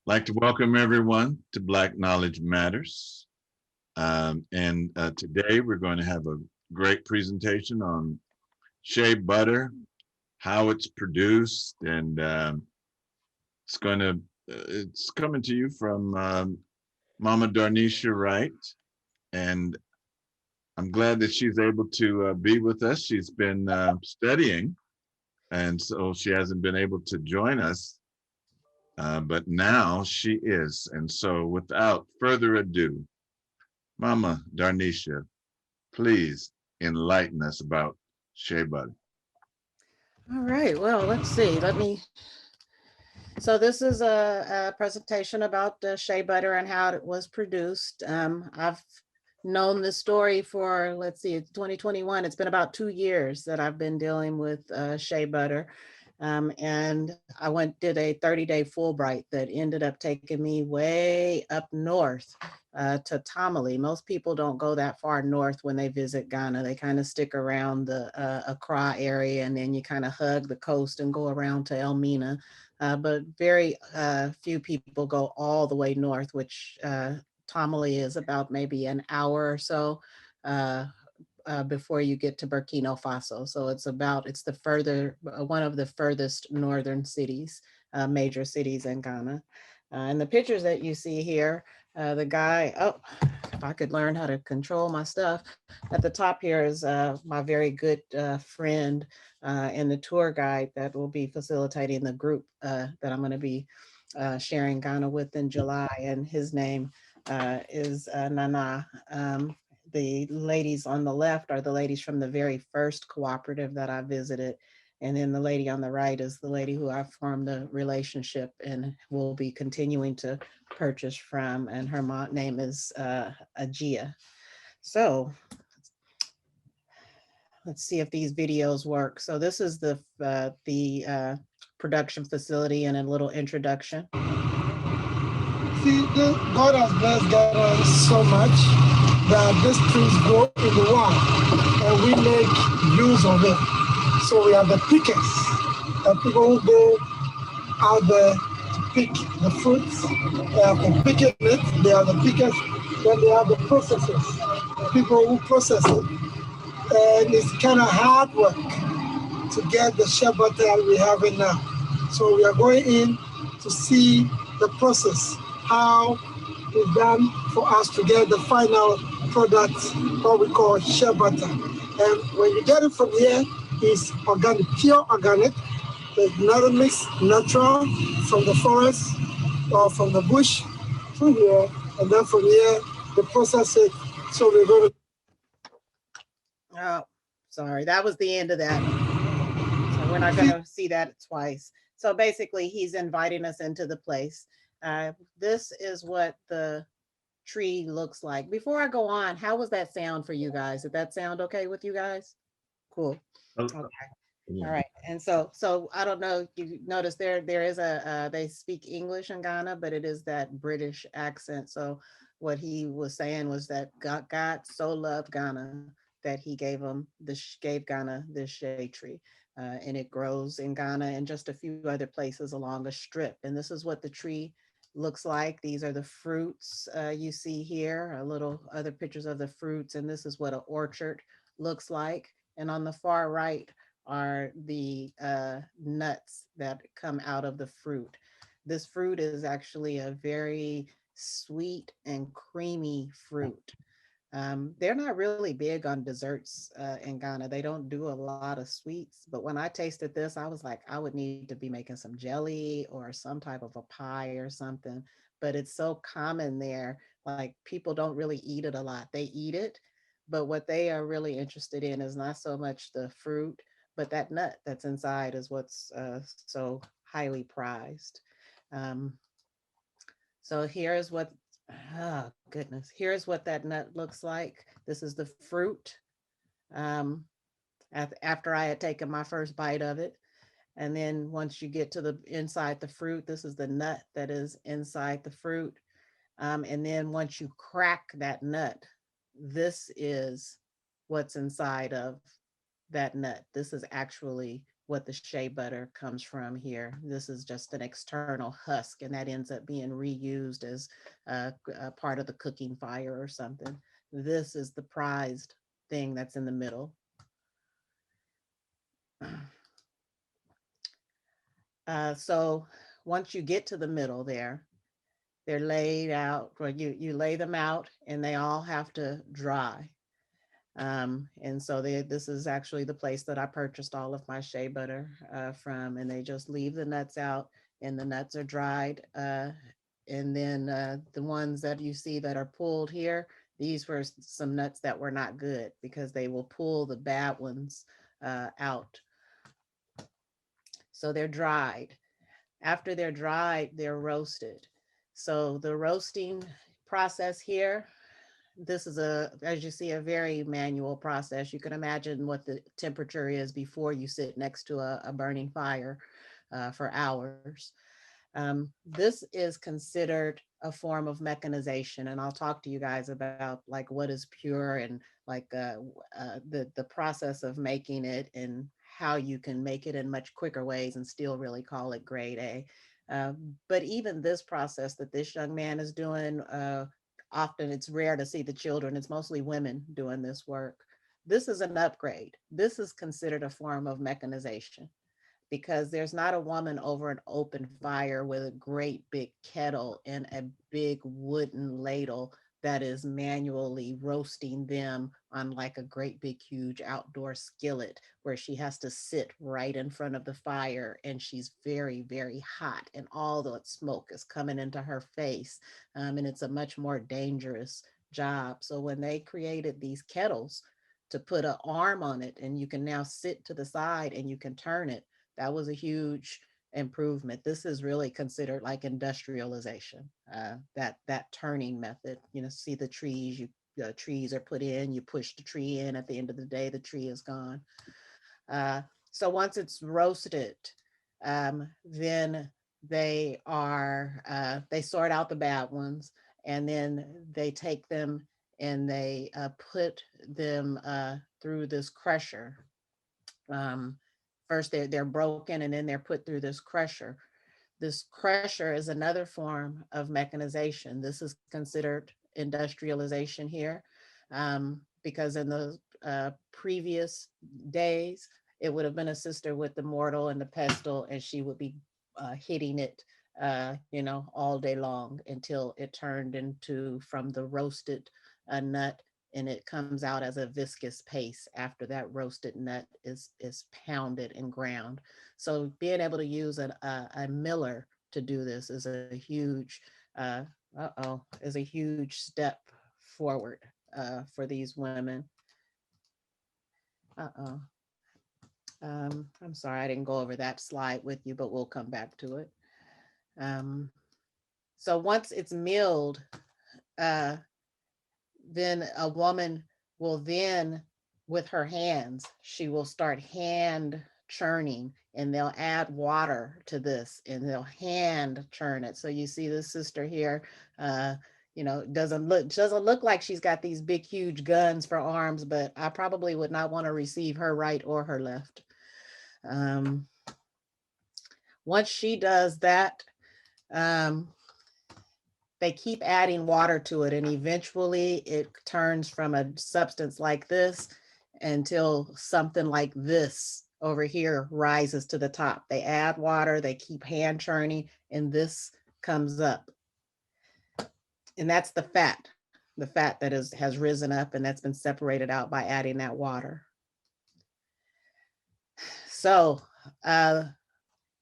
Like to welcome everyone to Black Knowledge Matters. Today we're going to have a great presentation on shea butter, how it's produced, and it's coming to you from Mama Darnisha Wright. And I'm glad that she's able to be with us. She's been studying, and so she hasn't been able to join us. But now she is. And so without further ado, Mama Darnisha, please enlighten us about shea butter. All right, well, let's see. So this is a presentation about the shea butter and how it was produced. I've known this story for, let's see, it's 2021. It's been about 2 years that I've been dealing with shea butter. And I did a 30-day Fulbright that ended up taking me way up north to Tamale. Most people don't go that far north when they visit Ghana. They kind of stick around the Accra area, and then you kind of hug the coast and go around to Elmina. But very few people go all the way north, which Tamale is about maybe an hour or so before you get to Burkina Faso. So it's the one of the furthest northern cities, major cities in Ghana. And the pictures that you see here, the guy, oh, if I could learn how to control my stuff. At the top here is my very good friend and the tour guide that will be facilitating the group that I'm going to be sharing Ghana with in July. And his name is Nana. The ladies on the left are the ladies from the very first cooperative that I visited. And then the lady on the right is the lady who I formed a relationship and will be continuing to purchase from. And her name is Ajia. So let's see if these videos work. So this is the production facility and a little introduction. See, God has blessed Ghana so much that these trees grow in the wild and we make use of it. So we have the pickers, and people who go out there to pick the fruits. They have the picking it, they have the pickers, then they have the processors, people who process it. And it's kind of hard work to get the shea butter we have it now. So we are going in to see the process, how it's done for us to get the final product, what we call shea butter. And when you get it from here, it's organic, pure organic. There's nothing mixed, natural from the forest or from the bush to here. And then from here, they process it. So we're going to. Oh, sorry, that was the end of that. So we're not going to see that twice. So basically, he's inviting us into the place. This is what the tree looks like. Before I go on, how was that sound for you guys? Did that sound okay with you guys? Cool. Oh, Okay. yeah. All right. And so I don't know, you notice there is they speak English in Ghana, but it is that British accent. So what he was saying was that God so loved Ghana that he gave Ghana this shade tree. And it grows in Ghana and just a few other places along a strip. And this is what the tree looks like. These are the fruits you see here, a little other pictures of the fruits. And this is what an orchard looks like. And on the far right are the nuts that come out of the fruit. This fruit is actually a very sweet and creamy fruit. They're not really big on desserts in Ghana. They don't do a lot of sweets. But when I tasted this, I was like, I would need to be making some jelly or some type of a pie or something. But it's so common there. Like people don't really eat it a lot. They eat it, but what they are really interested in is not so much the fruit, but that nut that's inside is what's so highly prized. Um, so here's what, oh goodness, here's what that nut looks like. This is the fruit after I had taken my first bite of it. And then once you get to the inside the fruit, this is the nut that is inside the fruit. And then once you crack that nut, this is what's inside of that nut. This is actually what the shea butter comes from here. This is just an external husk, and that ends up being reused as a part of the cooking fire or something. This is the prized thing that's in the middle. So once you get to the middle there, they're laid out, or you lay them out, and they all have to dry. And so this is actually the place that I purchased all of my shea butter from, and they just leave the nuts out, and the nuts are dried. And then the ones that you see that are pulled here, these were some nuts that were not good because they will pull the bad ones out. So they're dried. After they're dried, they're roasted. So the roasting process here, this is as you see, a very manual process. You can imagine what the temperature is before you sit next to a burning fire for hours. This is considered a form of mechanization, and I'll talk to you guys about like what is pure and like the process of making it and how you can make it in much quicker ways and still really call it grade A. But even this process that this young man is doing, often it's rare to see the children. It's mostly women doing this work. This is an upgrade. This is considered a form of mechanization because there's not a woman over an open fire with a great big kettle and a big wooden ladle that is manually roasting them on like a great big huge outdoor skillet where she has to sit right in front of the fire and she's very, very hot and all the smoke is coming into her face. And it's a much more dangerous job. So when they created these kettles to put an arm on it and you can now sit to the side and you can turn it, that was a huge improvement. This is really considered like industrialization. That turning method. You know, see the trees. The trees are put in. You push the tree in. At the end of the day, the tree is gone. So once it's roasted, then they sort out the bad ones, and then they take them and they put them through this crusher. Um, First they're broken and then they're put through this crusher. This crusher is another form of mechanization. This is considered industrialization here, because in the previous days, it would have been a sister with the mortar and the pestle, and she would be hitting it, all day long until it turned into from the roasted nut, and it comes out as a viscous paste after that roasted nut is pounded and ground. So being able to use a miller to do this is a huge is a huge step forward for these women. Uh-oh. I'm sorry, I didn't go over that slide with you, but we'll come back to it. So once it's milled, uh, then a woman will then, with her hands, she will start hand churning, and they'll add water to this and they'll hand churn it. So you see this sister here, doesn't look like she's got these big, huge guns for arms, but I probably would not want to receive her right or her left. Once she does that, they keep adding water to it, and eventually it turns from a substance like this until something like this over here rises to the top. They add water, they keep hand churning, and this comes up. And that's the fat that has risen up and that's been separated out by adding that water. So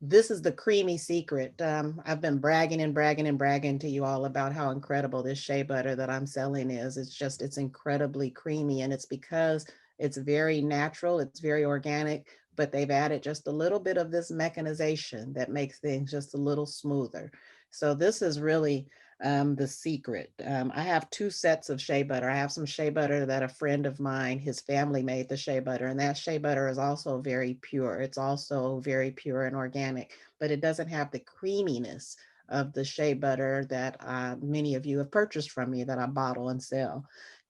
this is the creamy secret. I've been bragging and bragging and bragging to you all about how incredible this shea butter that I'm selling is. It's incredibly creamy, and it's because it's very natural, it's very organic, but they've added just a little bit of this mechanization that makes things just a little smoother. So this is really the secret. I have two sets of shea butter. I have some shea butter that a friend of mine, his family made the shea butter, and that shea butter is also very pure. It's also very pure and organic, but it doesn't have the creaminess of the shea butter that many of you have purchased from me that I bottle and sell.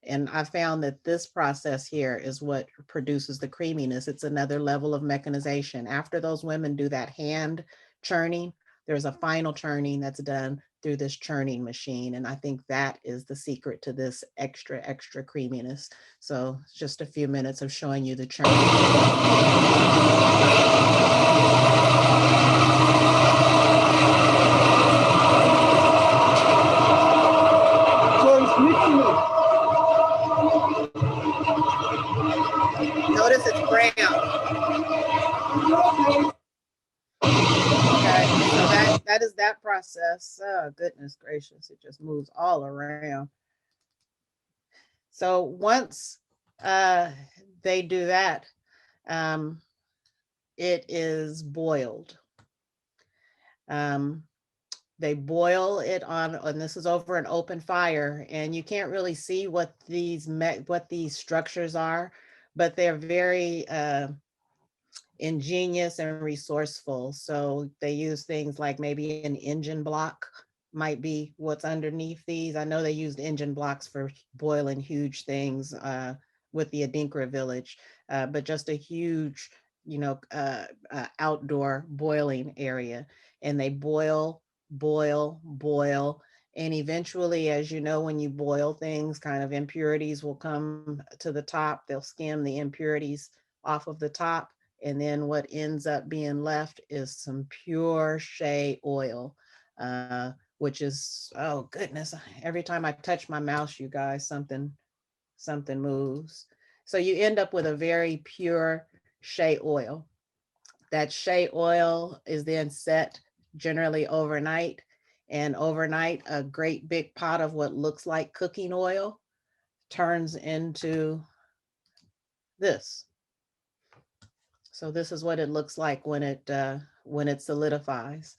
And I found that this process here is what produces the creaminess. It's another level of mechanization. After those women do that hand churning, there's a final churning that's done through this churning machine. And I think that is the secret to this extra creaminess. So just a few minutes of showing you the churning. So it's mixing it. Notice it's brown. Okay, so that is that process. Oh, goodness gracious, it just moves all around. So once they do that, it is boiled. They boil it on, and this is over an open fire, and you can't really see what these structures are, but they're very ingenious and resourceful. So they use things like maybe an engine block might be what's underneath these. I know they used engine blocks for boiling huge things with the Adinkra village, but just a huge, outdoor boiling area. And they boil, and eventually, as you know, when you boil things, kind of impurities will come to the top. They'll skim the impurities off of the top. And then what ends up being left is some pure shea oil, which is, oh goodness, every time I touch my mouse, you guys, something moves. So you end up with a very pure shea oil. That shea oil is then set generally overnight, and overnight a great big pot of what looks like cooking oil turns into this. So this is what it looks like when it solidifies.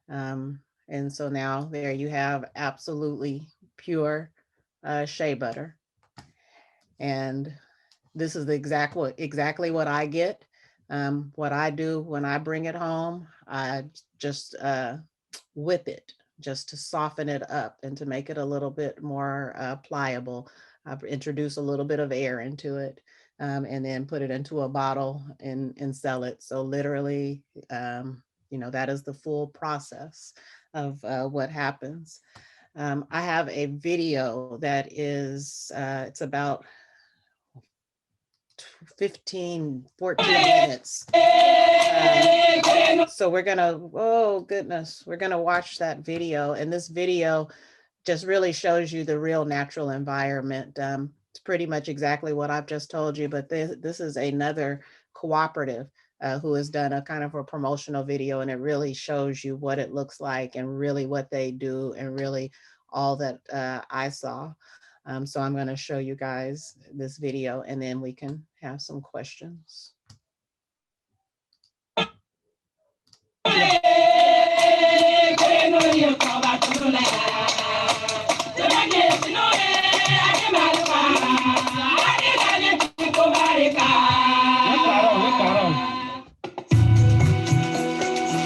And so now there you have absolutely pure shea butter. And this is exactly what I get. What I do when I bring it home, I just whip it just to soften it up and to make it a little bit more pliable. I introduce a little bit of air into it. And then put it into a bottle and sell it. So literally, that is the full process of what happens. I have a video that is, it's about 14 minutes. So we're gonna, oh goodness, we're gonna watch that video. And this video just really shows you the real natural environment. It's pretty much exactly what I've just told you, but this is another cooperative who has done a kind of a promotional video, and it really shows you what it looks like and really what they do and really all that I saw. So I'm going to show you guys this video, and then we can have some questions.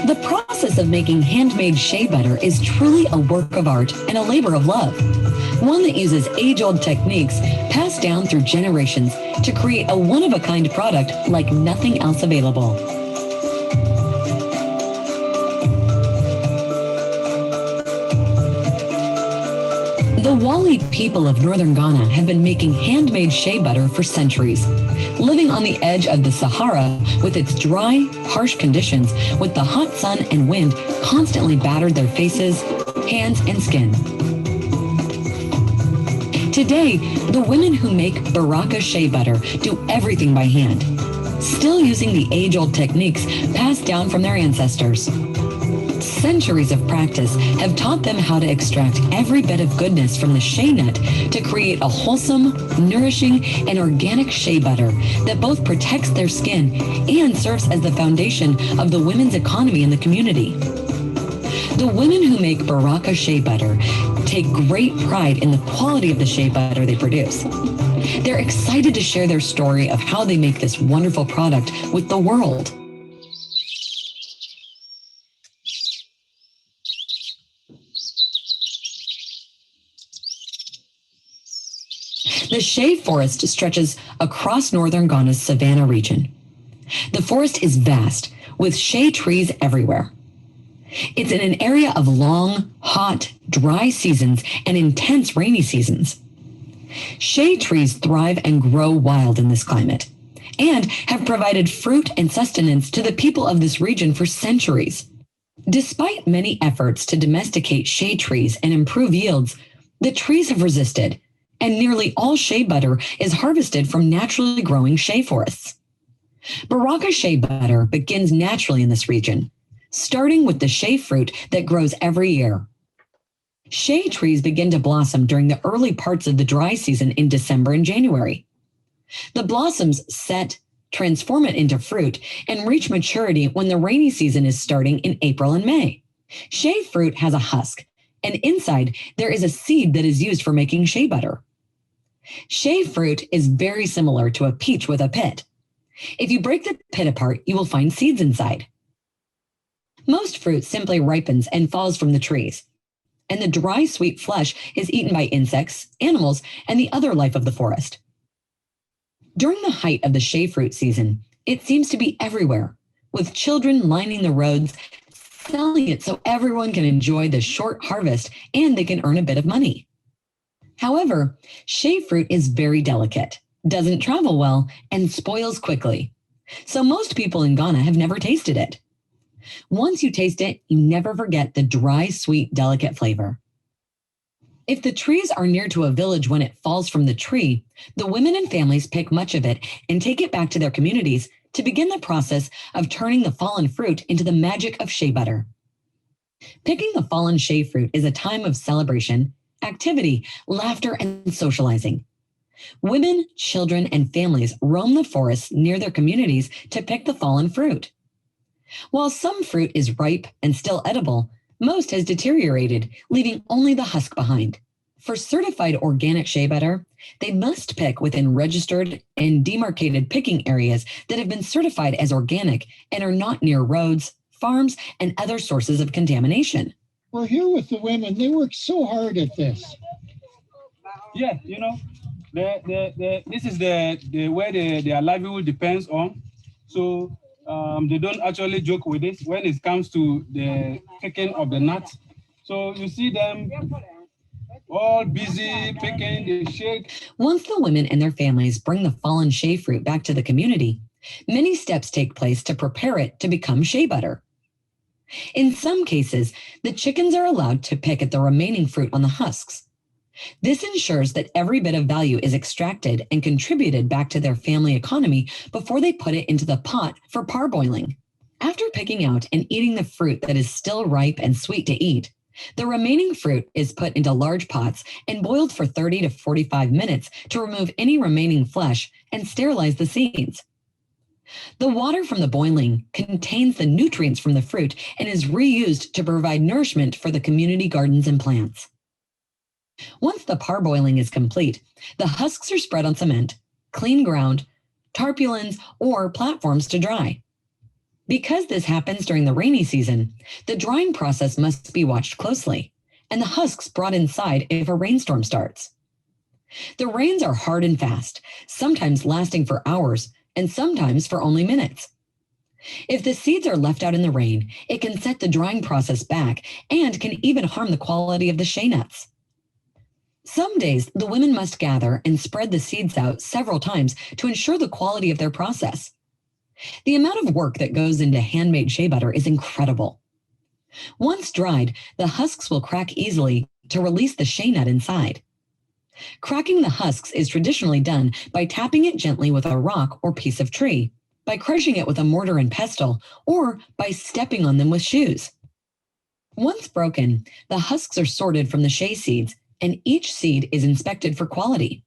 The process of making handmade shea butter is truly a work of art and a labor of love. One that uses age-old techniques passed down through generations to create a one-of-a-kind product like nothing else available. The Wali people of northern Ghana have been making handmade shea butter for centuries. Living on the edge of the Sahara with its dry, harsh conditions, with the hot sun and wind constantly battered their faces, hands, and skin. Today, the women who make Baraka shea butter do everything by hand, still using the age-old techniques passed down from their ancestors. Centuries of practice have taught them how to extract every bit of goodness from the shea nut to create a wholesome, nourishing, and organic shea butter that both protects their skin and serves as the foundation of the women's economy in the community. The women who make Baraka shea butter take great pride in the quality of the shea butter they produce. They're excited to share their story of how they make this wonderful product with the world. The Shea forest stretches across northern Ghana's savanna region. The forest is vast, with shea trees everywhere. It's in an area of long, hot, dry seasons and intense rainy seasons. Shea trees thrive and grow wild in this climate and have provided fruit and sustenance to the people of this region for centuries. Despite many efforts to domesticate shea trees and improve yields, the trees have resisted, and nearly all shea butter is harvested from naturally growing shea forests. Baraka shea butter begins naturally in this region, starting with the shea fruit that grows every year. Shea trees begin to blossom during the early parts of the dry season in December and January. The blossoms set, transform it into fruit, and reach maturity when the rainy season is starting in April and May. Shea fruit has a husk, and inside there is a seed that is used for making shea butter. Shea fruit is very similar to a peach with a pit. If you break the pit apart, you will find seeds inside. Most fruit simply ripens and falls from the trees, and the dry, sweet flesh is eaten by insects, animals, and the other life of the forest. During the height of the shea fruit season, it seems to be everywhere, with children lining the roads, selling it so everyone can enjoy the short harvest and they can earn a bit of money. However, shea fruit is very delicate, doesn't travel well, and spoils quickly. So most people in Ghana have never tasted it. Once you taste it, you never forget the dry, sweet, delicate flavor. If the trees are near to a village when it falls from the tree, the women and families pick much of it and take it back to their communities to begin the process of turning the fallen fruit into the magic of shea butter. Picking the fallen shea fruit is a time of celebration, activity, laughter, and socializing. Women, children, and families roam the forests near their communities to pick the fallen fruit. While some fruit is ripe and still edible, most has deteriorated, leaving only the husk behind. For certified organic shea butter, they must pick within registered and demarcated picking areas that have been certified as organic and are not near roads, farms, and other sources of contamination. We're here with the women. They work so hard at this. Yeah, you know, this is the where their livelihood depends on. So they don't actually joke with it when it comes to the picking of the nuts. So you see them all busy picking the shea. Once the women and their families bring the fallen shea fruit back to the community, many steps take place to prepare it to become shea butter. In some cases, the chickens are allowed to pick at the remaining fruit on the husks. This ensures that every bit of value is extracted and contributed back to their family economy before they put it into the pot for parboiling. After picking out and eating the fruit that is still ripe and sweet to eat, the remaining fruit is put into large pots and boiled for 30 to 45 minutes to remove any remaining flesh and sterilize the seeds. The water from the boiling contains the nutrients from the fruit and is reused to provide nourishment for the community gardens and plants. Once the parboiling is complete, the husks are spread on cement, clean ground, tarpaulins, or platforms to dry. Because this happens during the rainy season, the drying process must be watched closely, and the husks brought inside if a rainstorm starts. The rains are hard and fast, sometimes lasting for hours, and sometimes for only minutes. If the seeds are left out in the rain, it can set the drying process back and can even harm the quality of the shea nuts. Some days, the women must gather and spread the seeds out several times to ensure the quality of their process. The amount of work that goes into handmade shea butter is incredible. Once dried, the husks will crack easily to release the shea nut inside. Cracking the husks is traditionally done by tapping it gently with a rock or piece of tree, by crushing it with a mortar and pestle, or by stepping on them with shoes. Once broken, the husks are sorted from the shea seeds, and each seed is inspected for quality.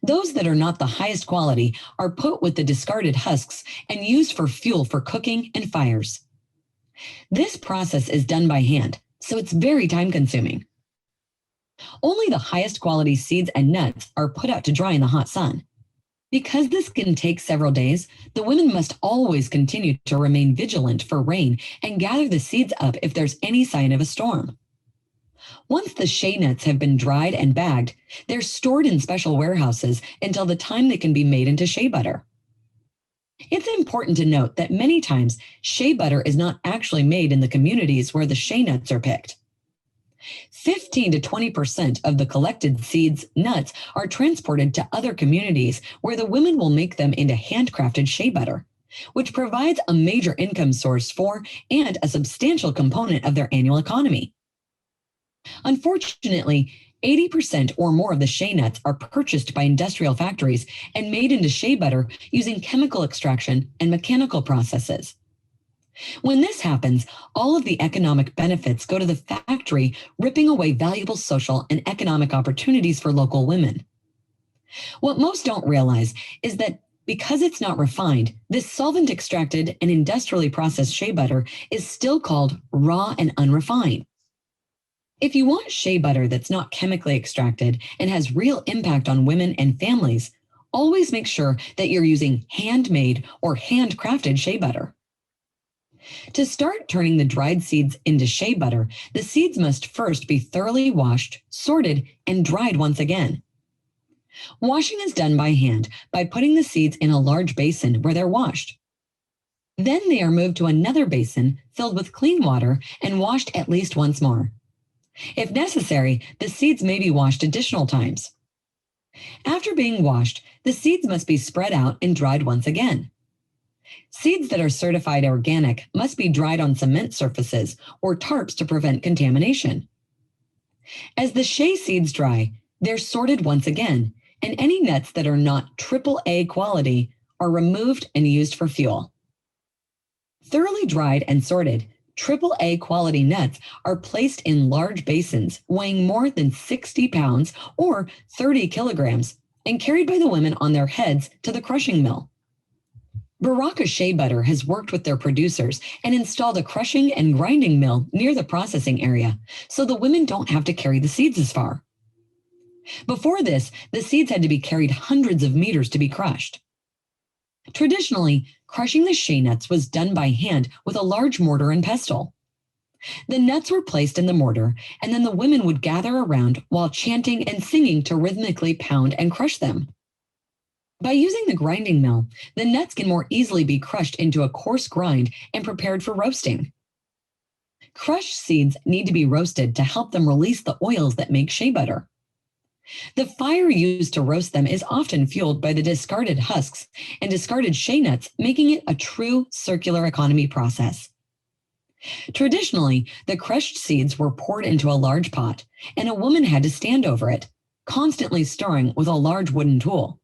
Those that are not the highest quality are put with the discarded husks and used for fuel for cooking and fires. This process is done by hand, so it's very time-consuming. Only the highest quality seeds and nuts are put out to dry in the hot sun. Because this can take several days, the women must always continue to remain vigilant for rain and gather the seeds up if there's any sign of a storm. Once the shea nuts have been dried and bagged, they're stored in special warehouses until the time they can be made into shea butter. It's important to note that many times shea butter is not actually made in the communities where the shea nuts are picked. 15 to 20% of the collected seeds, nuts are transported to other communities where the women will make them into handcrafted shea butter, which provides a major income source for and a substantial component of their annual economy. Unfortunately, 80% or more of the shea nuts are purchased by industrial factories and made into shea butter using chemical extraction and mechanical processes. When this happens, all of the economic benefits go to the factory, ripping away valuable social and economic opportunities for local women. What most don't realize is that because it's not refined, this solvent-extracted and industrially processed shea butter is still called raw and unrefined. If you want shea butter that's not chemically extracted and has real impact on women and families, always make sure that you're using handmade or handcrafted shea butter. To start turning the dried seeds into shea butter, the seeds must first be thoroughly washed, sorted, and dried once again. Washing is done by hand by putting the seeds in a large basin where they're washed. Then they are moved to another basin filled with clean water and washed at least once more. If necessary, the seeds may be washed additional times. After being washed, the seeds must be spread out and dried once again. Seeds that are certified organic must be dried on cement surfaces or tarps to prevent contamination. As the shea seeds dry, they're sorted once again, and any nuts that are not AAA quality are removed and used for fuel. Thoroughly dried and sorted, AAA quality nuts are placed in large basins weighing more than 60 pounds or 30 kilograms and carried by the women on their heads to the crushing mill. Baraka Shea Butter has worked with their producers and installed a crushing and grinding mill near the processing area, so the women don't have to carry the seeds as far. Before this, the seeds had to be carried hundreds of meters to be crushed. Traditionally, crushing the shea nuts was done by hand with a large mortar and pestle. The nuts were placed in the mortar, and then the women would gather around while chanting and singing to rhythmically pound and crush them. By using the grinding mill, the nuts can more easily be crushed into a coarse grind and prepared for roasting. Crushed seeds need to be roasted to help them release the oils that make shea butter. The fire used to roast them is often fueled by the discarded husks and discarded shea nuts, making it a true circular economy process. Traditionally, the crushed seeds were poured into a large pot, and a woman had to stand over it, constantly stirring with a large wooden tool.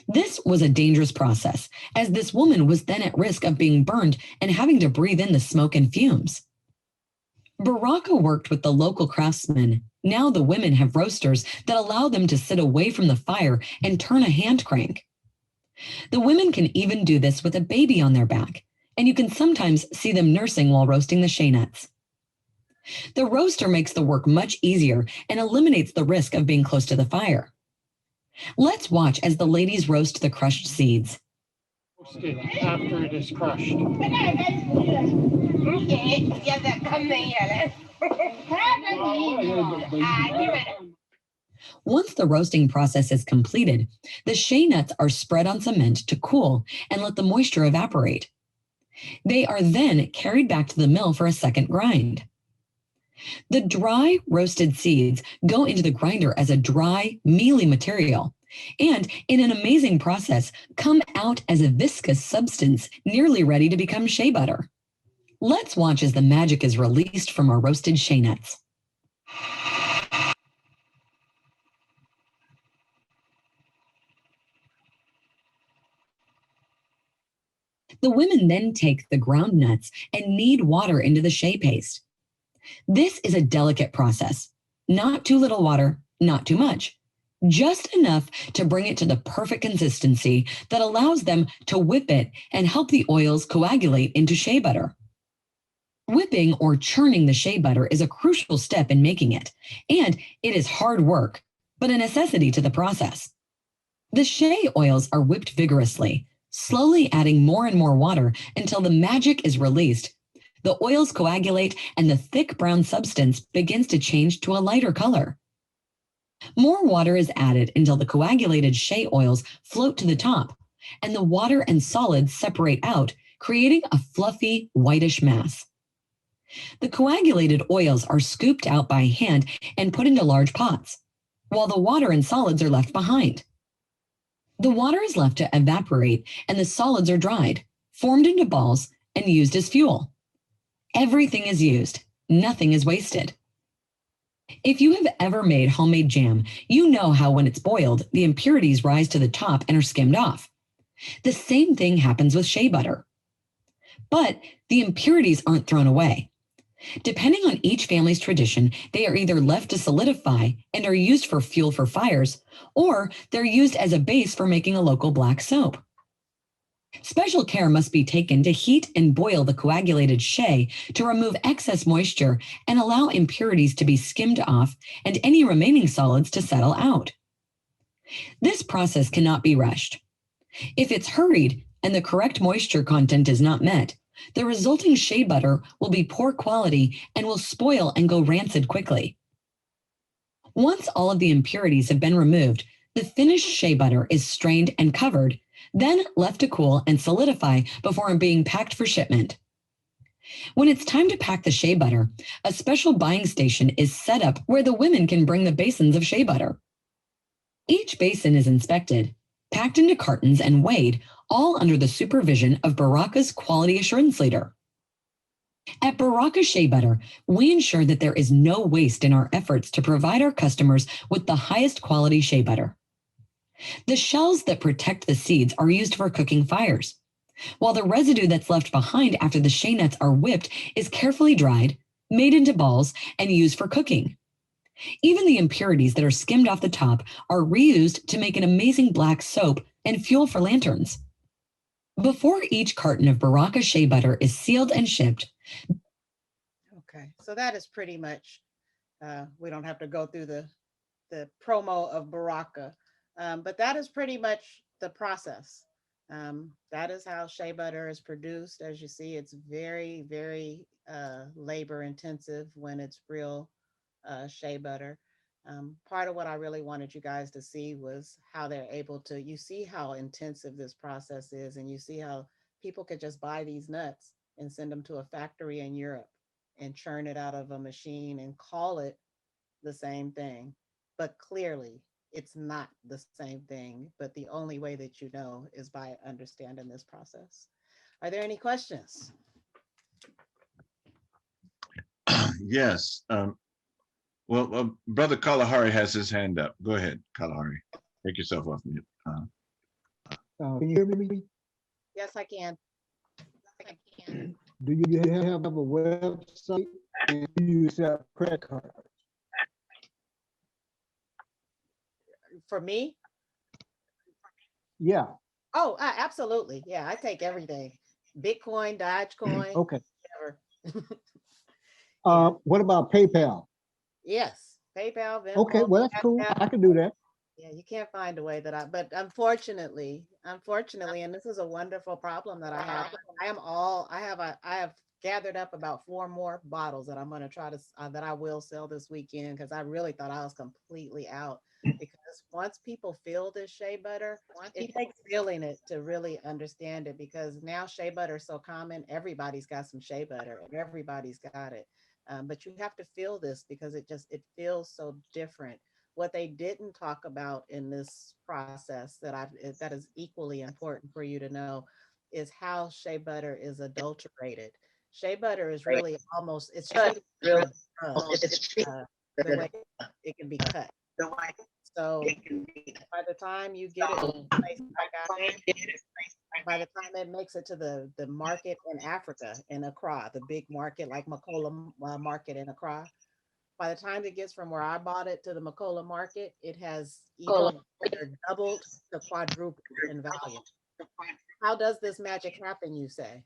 This was a dangerous process, as this woman was then at risk of being burned and having to breathe in the smoke and fumes. Baraka worked with the local craftsmen. Now the women have roasters that allow them to sit away from the fire and turn a hand crank. The women can even do this with a baby on their back, and you can sometimes see them nursing while roasting the shea nuts. The roaster makes the work much easier and eliminates the risk of being close to the fire. Let's watch as the ladies roast the crushed seeds. After it is crushed. Once the roasting process is completed, the shea nuts are spread on cement to cool and let the moisture evaporate. They are then carried back to the mill for a second grind. The dry roasted seeds go into the grinder as a dry, mealy material, and in an amazing process, come out as a viscous substance nearly ready to become shea butter. Let's watch as the magic is released from our roasted shea nuts. The women then take the ground nuts and knead water into the shea paste. This is a delicate process. Not too little water, not too much. Just enough to bring it to the perfect consistency that allows them to whip it and help the oils coagulate into shea butter. Whipping or churning the shea butter is a crucial step in making it, and it is hard work, but a necessity to the process. The shea oils are whipped vigorously, slowly adding more and more water until the magic is released. The oils coagulate and the thick brown substance begins to change to a lighter color. More water is added until the coagulated shea oils float to the top, and the water and solids separate out, creating a fluffy, whitish mass. The coagulated oils are scooped out by hand and put into large pots, while the water and solids are left behind. The water is left to evaporate and the solids are dried, formed into balls, and used as fuel. Everything is used. Nothing is wasted. If you have ever made homemade jam, you know how when it's boiled, the impurities rise to the top and are skimmed off. The same thing happens with shea butter. But the impurities aren't thrown away. Depending on each family's tradition, they are either left to solidify and are used for fuel for fires, or they're used as a base for making a local black soap. Special care must be taken to heat and boil the coagulated shea to remove excess moisture and allow impurities to be skimmed off and any remaining solids to settle out. This process cannot be rushed. If it's hurried and the correct moisture content is not met, the resulting shea butter will be poor quality and will spoil and go rancid quickly. Once all of the impurities have been removed, the finished shea butter is strained and covered, then left to cool and solidify before being packed for shipment. When it's time to pack the shea butter, a special buying station is set up where the women can bring the basins of shea butter. Each basin is inspected, packed into cartons and weighed, all under the supervision of Baraka's quality assurance leader. At Baraka Shea Butter, we ensure that there is no waste in our efforts to provide our customers with the highest quality shea butter. The shells that protect the seeds are used for cooking fires, while the residue that's left behind after the shea nuts are whipped is carefully dried, made into balls, and used for cooking. Even the impurities that are skimmed off the top are reused to make an amazing black soap and fuel for lanterns. Before each carton of Baraka shea butter is sealed and shipped. Okay, so that is pretty much, we don't have to go through the promo of Baraka, but that is pretty much the process. That is how shea butter is produced. As you see, it's very, very labor intensive when it's real shea butter. Part of what I really wanted you guys to see was how they're able to, you see how intensive this process is, and you see how people could just buy these nuts and send them to a factory in Europe and churn it out of a machine and call it the same thing. But clearly, it's not the same thing. But the only way that you know is by understanding this process. Are there any questions? Yes. Well, Brother Kalahari has his hand up. Go ahead, Kalahari. Take yourself off mute. Can you hear me? Yes, I can. Do you have a website and do you accept credit cards? For me? Yeah. Oh, absolutely. Yeah, I take everything. Bitcoin, Dogecoin, Okay. whatever. What about PayPal? Yes, PayPal, Venmo. Okay, well that's cool. I can do that. Yeah, you can't find a way that but unfortunately, and this is a wonderful problem that I have. I have gathered up about 4 more bottles that I'm going to try to, that I will sell this weekend, because I really thought I was completely out. Because once people feel this shea butter, it takes feeling it to really understand it, because now shea butter is so common. Everybody's got some shea butter and everybody's got it. But you have to feel this because it feels so different. What they didn't talk about in this process that is equally important for you to know is how shea butter is adulterated. Shea butter is really almost, it's treated like a drug. The way it can be cut. So by the time you get it, by the time it makes it to the market in Africa, in Accra, the big market like Makola market in Accra, by the time it gets from where I bought it to the Makola market, it has either doubled to quadrupled in value. How does this magic happen, you say?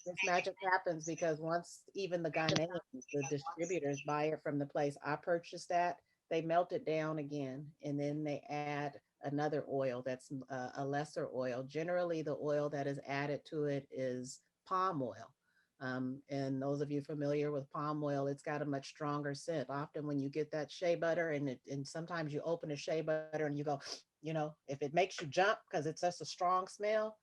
This magic happens because once even the Ghanaians, the distributors, buy it from the place I purchased at, they melt it down again, and then they add another oil that's a lesser oil. Generally, the oil that is added to it is palm oil. And those of you familiar with palm oil, it's got a much stronger scent. Often when you get that shea butter and sometimes you open a shea butter and you go, if it makes you jump because it's such a strong smell,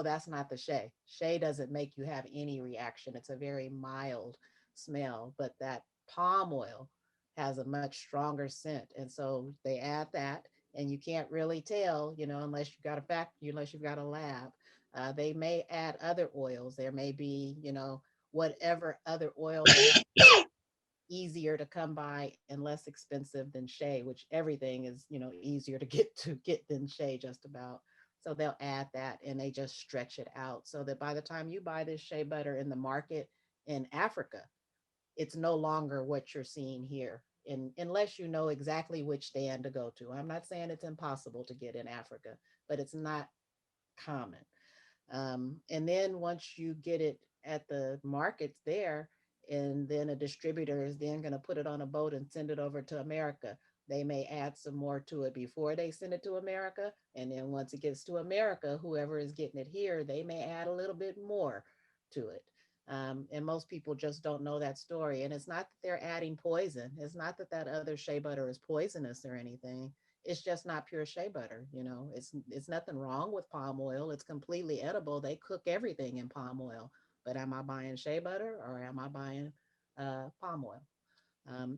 that's not the shea. Shea doesn't make you have any reaction. It's a very mild smell, but that palm oil has a much stronger scent. And so they add that, and you can't really tell, unless you've got a factory, unless you've got a lab. They may add other oils. There may be, whatever other oil they have easier to come by and less expensive than shea, which everything is, easier to get than shea just about. So they'll add that and they just stretch it out so that by the time you buy this shea butter in the market in Africa, it's no longer what you're seeing here. Unless you know exactly which stand to go to. I'm not saying it's impossible to get in Africa, but it's not common. And then once you get it at the markets there, and then a distributor is then going to put it on a boat and send it over to America. They may add some more to it before they send it to America. And then once it gets to America, whoever is getting it here, they may add a little bit more to it. And most people just don't know that story. And it's not that they're adding poison. It's not that that other shea butter is poisonous or anything. It's just not pure shea butter. It's nothing wrong with palm oil. It's completely edible. They cook everything in palm oil. But am I buying shea butter or am I buying palm oil?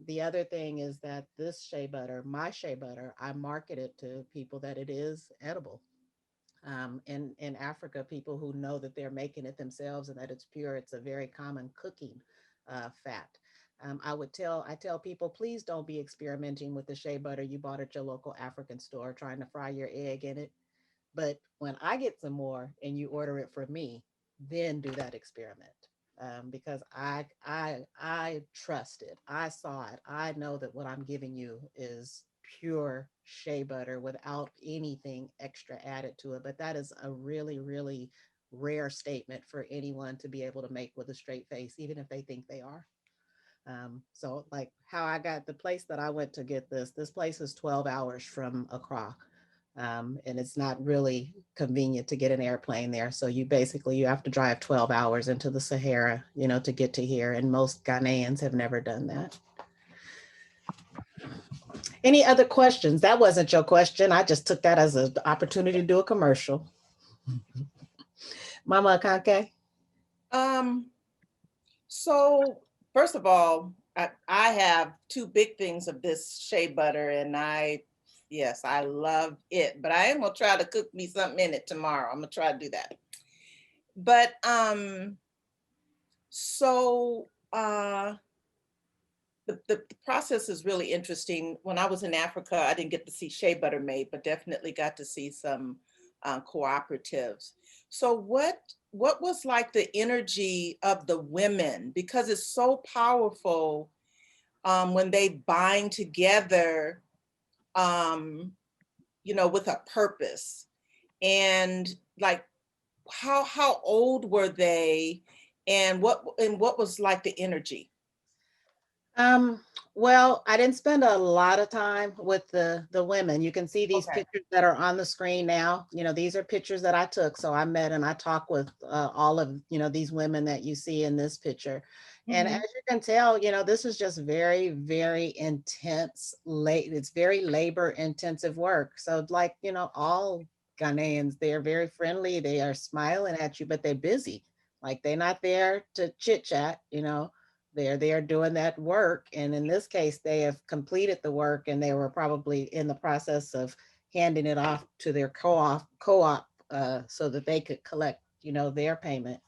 The other thing is that this shea butter, my shea butter, I market it to people that it is edible. In Africa, people who know that they're making it themselves and that it's pure, it's a very common cooking fat. I tell people, please don't be experimenting with the shea butter you bought at your local African store, trying to fry your egg in it. But when I get some more and you order it from me, then do that experiment. Because I trust it. I saw it. I know that what I'm giving you is pure shea butter without anything extra added to it. But that is a really, really rare statement for anyone to be able to make with a straight face, even if they think they are. So like how I got the place that I went to get this place is 12 hours from Accra. And it's not really convenient to get an airplane there. So you have to drive 12 hours into the Sahara, to get to here. And most Ghanaians have never done that. Any other questions? That wasn't your question. I just took that as an opportunity to do a commercial. Mama Akanke? So first of all, I have two big things of this shea butter, and yes, I love it, but I am gonna try to cook me something in it tomorrow. I'm gonna try to do that. But so the process is really interesting. When I was in Africa, I didn't get to see shea butter made, but definitely got to see some cooperatives. So what was like the energy of the women? Because it's so powerful when they bind together, with a purpose. And like, how old were they, and what was like the energy? Well, I didn't spend a lot of time with the women. You can see these Okay. pictures that are on the screen now. These are pictures that I took. So I met and I talked with all of, these women that you see in this picture. And as you can tell, this is just very, very intense, it's very labor intensive work. So like, all Ghanaians, they are very friendly. They are smiling at you, but they're busy. Like they're not there to chit chat, they're there doing that work. And in this case, they have completed the work and they were probably in the process of handing it off to their co-op so that they could collect, their payment.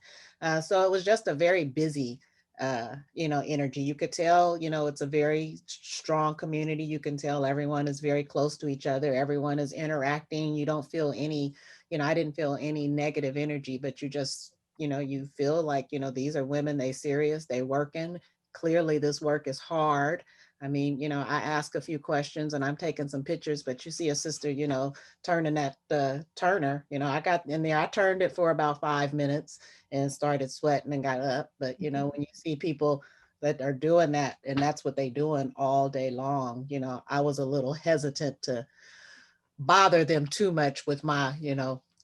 So it was just a very busy, energy. You could tell, it's a very strong community. You can tell everyone is very close to each other. Everyone is interacting. You don't feel any, I didn't feel any negative energy, but you just, you feel like, these are women, they serious, they working. Clearly this work is hard. I mean, I ask a few questions and I'm taking some pictures, but you see a sister, turning that turner, I got in there, I turned it for about 5 minutes and started sweating and got up. But, when you see people that are doing that and that's what they doing all day long, I was a little hesitant to bother them too much with my,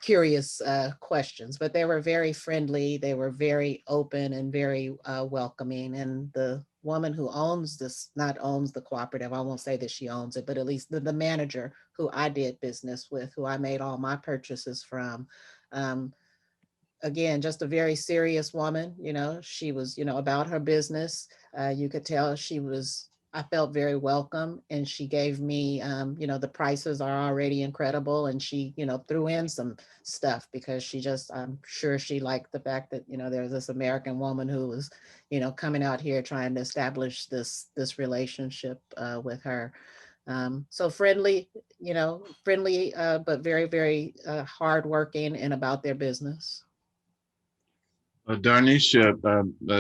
curious questions, but they were very friendly. They were very open and very welcoming. And the woman who owns this, not owns the cooperative, I won't say that she owns it, but at least the manager who I did business with, who I made all my purchases from, um, again, just a very serious woman. She was, about her business. You could tell I felt very welcome, and she gave me, the prices are already incredible. And she, threw in some stuff because I'm sure she liked the fact that, there's this American woman who was, coming out here trying to establish this relationship with her. So friendly, but very, very hardworking and about their business. Darnisha,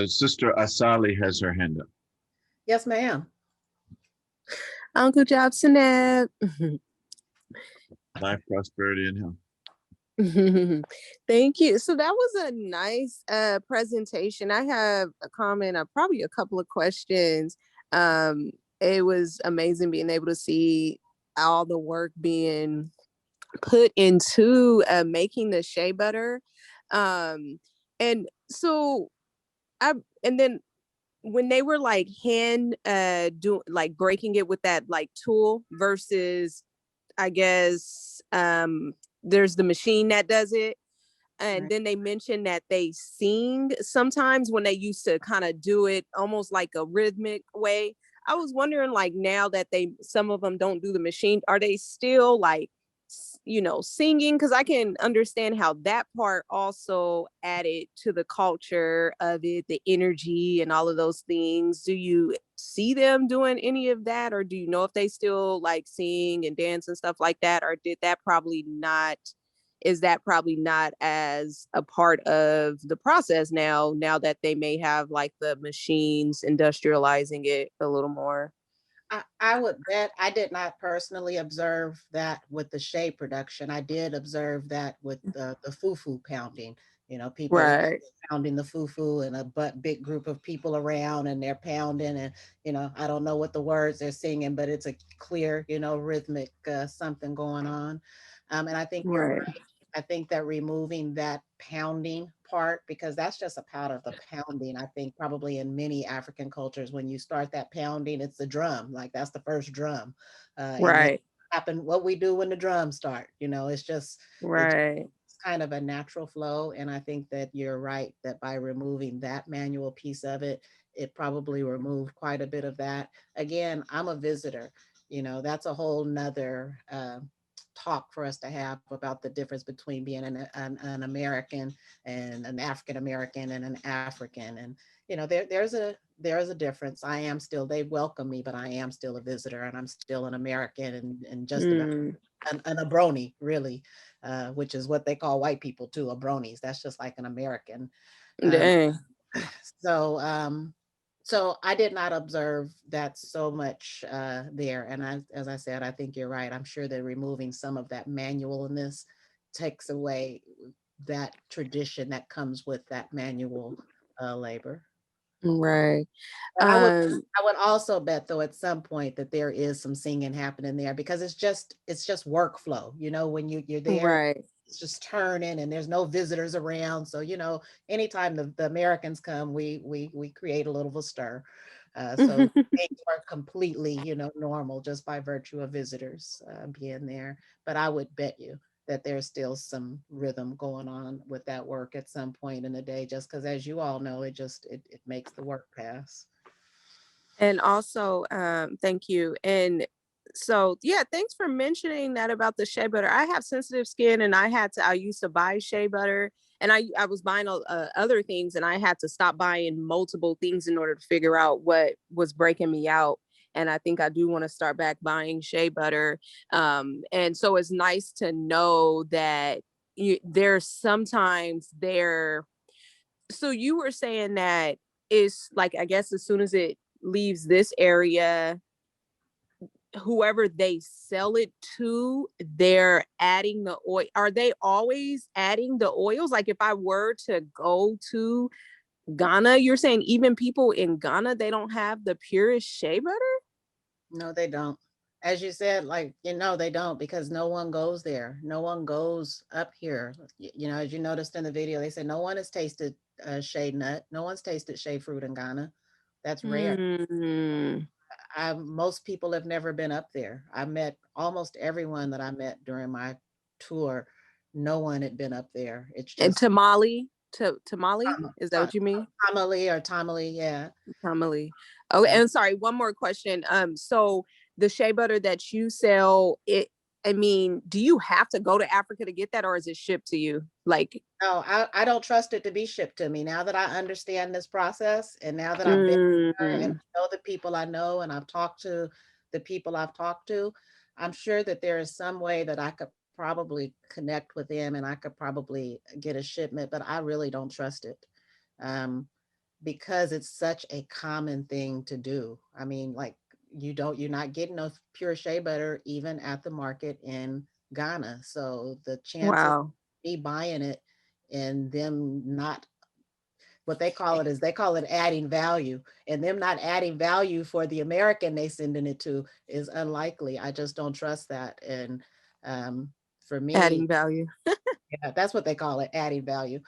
Sister Asali has her hand up. Yes, ma'am. Uncle Job Snap. Life, prosperity, and health. Thank you. So that was a nice presentation. I have a comment, probably a couple of questions. It was amazing being able to see all the work being put into making the shea butter. And so and then when they were like like breaking it with that like tool versus, I guess, there's the machine that does it. And then they mentioned that they sing sometimes when they used to kind of do it almost like a rhythmic way. I was wondering, like, now that some of them don't do the machine, are they still like, singing? Because I can understand how that part also added to the culture of it, the energy and all of those things. Do you see them doing any of that? Or do you know if they still like sing and dance and stuff like that? Or is that probably not as a part of the process now that they may have like the machines industrializing it a little more? I would bet. I did not personally observe that with the Shea production. I did observe that with the fufu pounding. People Right. pounding the fufu and a big group of people around, and they're pounding, and I don't know what the words they're singing, but it's a clear, rhythmic something going on. And I think you're right. I think that removing that pounding part, because that's just a part of the pounding. I think probably in many African cultures, when you start that pounding, it's the drum, like that's the first drum. Right. Happen what we do when the drums start, it's just right. It's kind of a natural flow. And I think that you're right that by removing that manual piece of it, it probably removed quite a bit of that. Again, I'm a visitor, that's a whole nother talk for us to have about the difference between being an American and an African American and an African. And there's a difference. They welcome me, but I am still a visitor, and I'm still an American, and just about an abroni, really, which is what they call white people too, abronis. That's just like an American. Dang. So I did not observe that so much there. And as I said, I think you're right. I'm sure that removing some of that manualness takes away that tradition that comes with that manual labor. Right. But I would also bet, though, at some point that there is some singing happening there, because it's just workflow. When you're there, right. It's just turning, and there's no visitors around. So anytime the Americans come, we create a little of a stir. So things are completely normal just by virtue of visitors being there. But I would bet you that there's still some rhythm going on with that work at some point in the day, just because, as you all know, it makes the work pass. And also, thank you. And so, yeah, thanks for mentioning that about the shea butter. I have sensitive skin, and I used to buy shea butter, and I was buying other things, and I had to stop buying multiple things in order to figure out what was breaking me out. And I think I do want to start back buying shea butter. And so it's nice to know that there's sometimes there. So you were saying that it's like, I guess as soon as it leaves this area, whoever they sell it to, they're adding the oil. Are they always adding the oils? Like if I were to go to Ghana, you're saying even people in Ghana, they don't have the purest shea butter? No, they don't. as you said, like, they don't, because no one goes there. No one goes up here. As you noticed in the video, they said no one has tasted shea nut. No one's tasted shea fruit in Ghana. That's rare. Mm, Most people have never been up there. I met almost everyone that I met during my tour. No one had been up there. It's and just tamale, is that what you mean? Tamale, yeah. Tamale. Oh, Yeah. and sorry, one more question. So the shea butter that you sell, I mean, do you have to go to Africa to get that, or is it shipped to you? Like, No, I don't trust it to be shipped to me now that I understand this process, and now that I've been there and mm, know the people I know, and I've talked to the people I've talked to. I'm sure that there is some way that I could probably connect with them and I could probably get a shipment, but I really don't trust it. Um, because it's such a common thing to do. I mean, like, you're not getting no pure shea butter even at the market in Ghana. So the chances of wow. me buying it and them not, what they call it is, they call it adding value, and them not adding value for the American they sending it to is unlikely. I just don't trust that. And for me, Adding value. yeah, that's what they call it, adding value.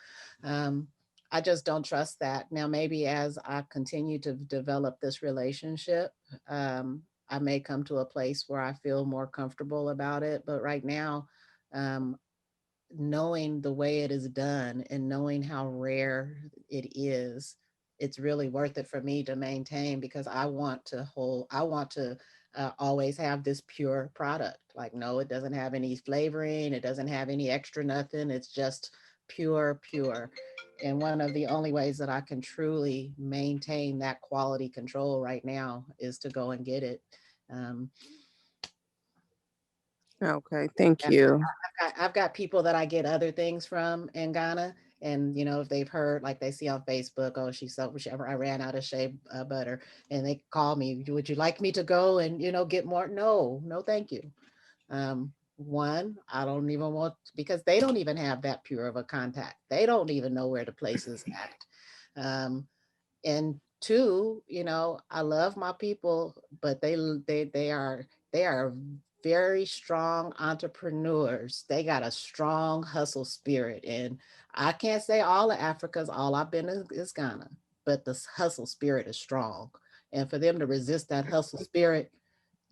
Um, I just don't trust that. Now, maybe as I continue to develop this relationship, I may come to a place where I feel more comfortable about it. But right now, um, knowing the way it is done and knowing how rare it is, it's really worth it for me to maintain, because I want to always have this pure product. Like, no, it doesn't have any flavoring, it doesn't have any extra nothing. It's just pure, pure. And one of the only ways that I can truly maintain that quality control right now is to go and get it. Um, Okay, thank you. I've got people that I get other things from in Ghana. And, if they've heard, like they see on Facebook, oh, I ran out of shea butter, and they call me, would you like me to go and, get more? No, no, thank you. One, I don't even want, because they don't even have that pure of a contact. They don't even know where the place is at. And two, I love my people, but they are very strong entrepreneurs. They got a strong hustle spirit, and I can't say all of Africa's all I've been is Ghana, but the hustle spirit is strong. And for them to resist that hustle spirit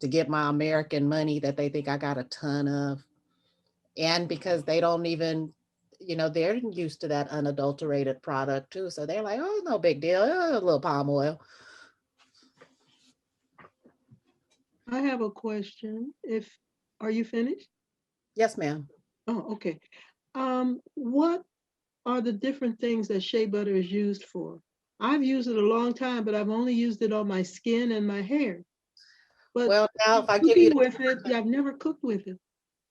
to get my American money that they think I got a ton of, and because they don't even, they're used to that unadulterated product too, so they're like, oh, no big deal, a little palm oil. I have a question. Are you finished? Yes, ma'am. Oh, okay. What are the different things that shea butter is used for? I've used it a long time, but I've only used it on my skin and my hair. But Well, now if I give you cooking with it, I've never cooked with it.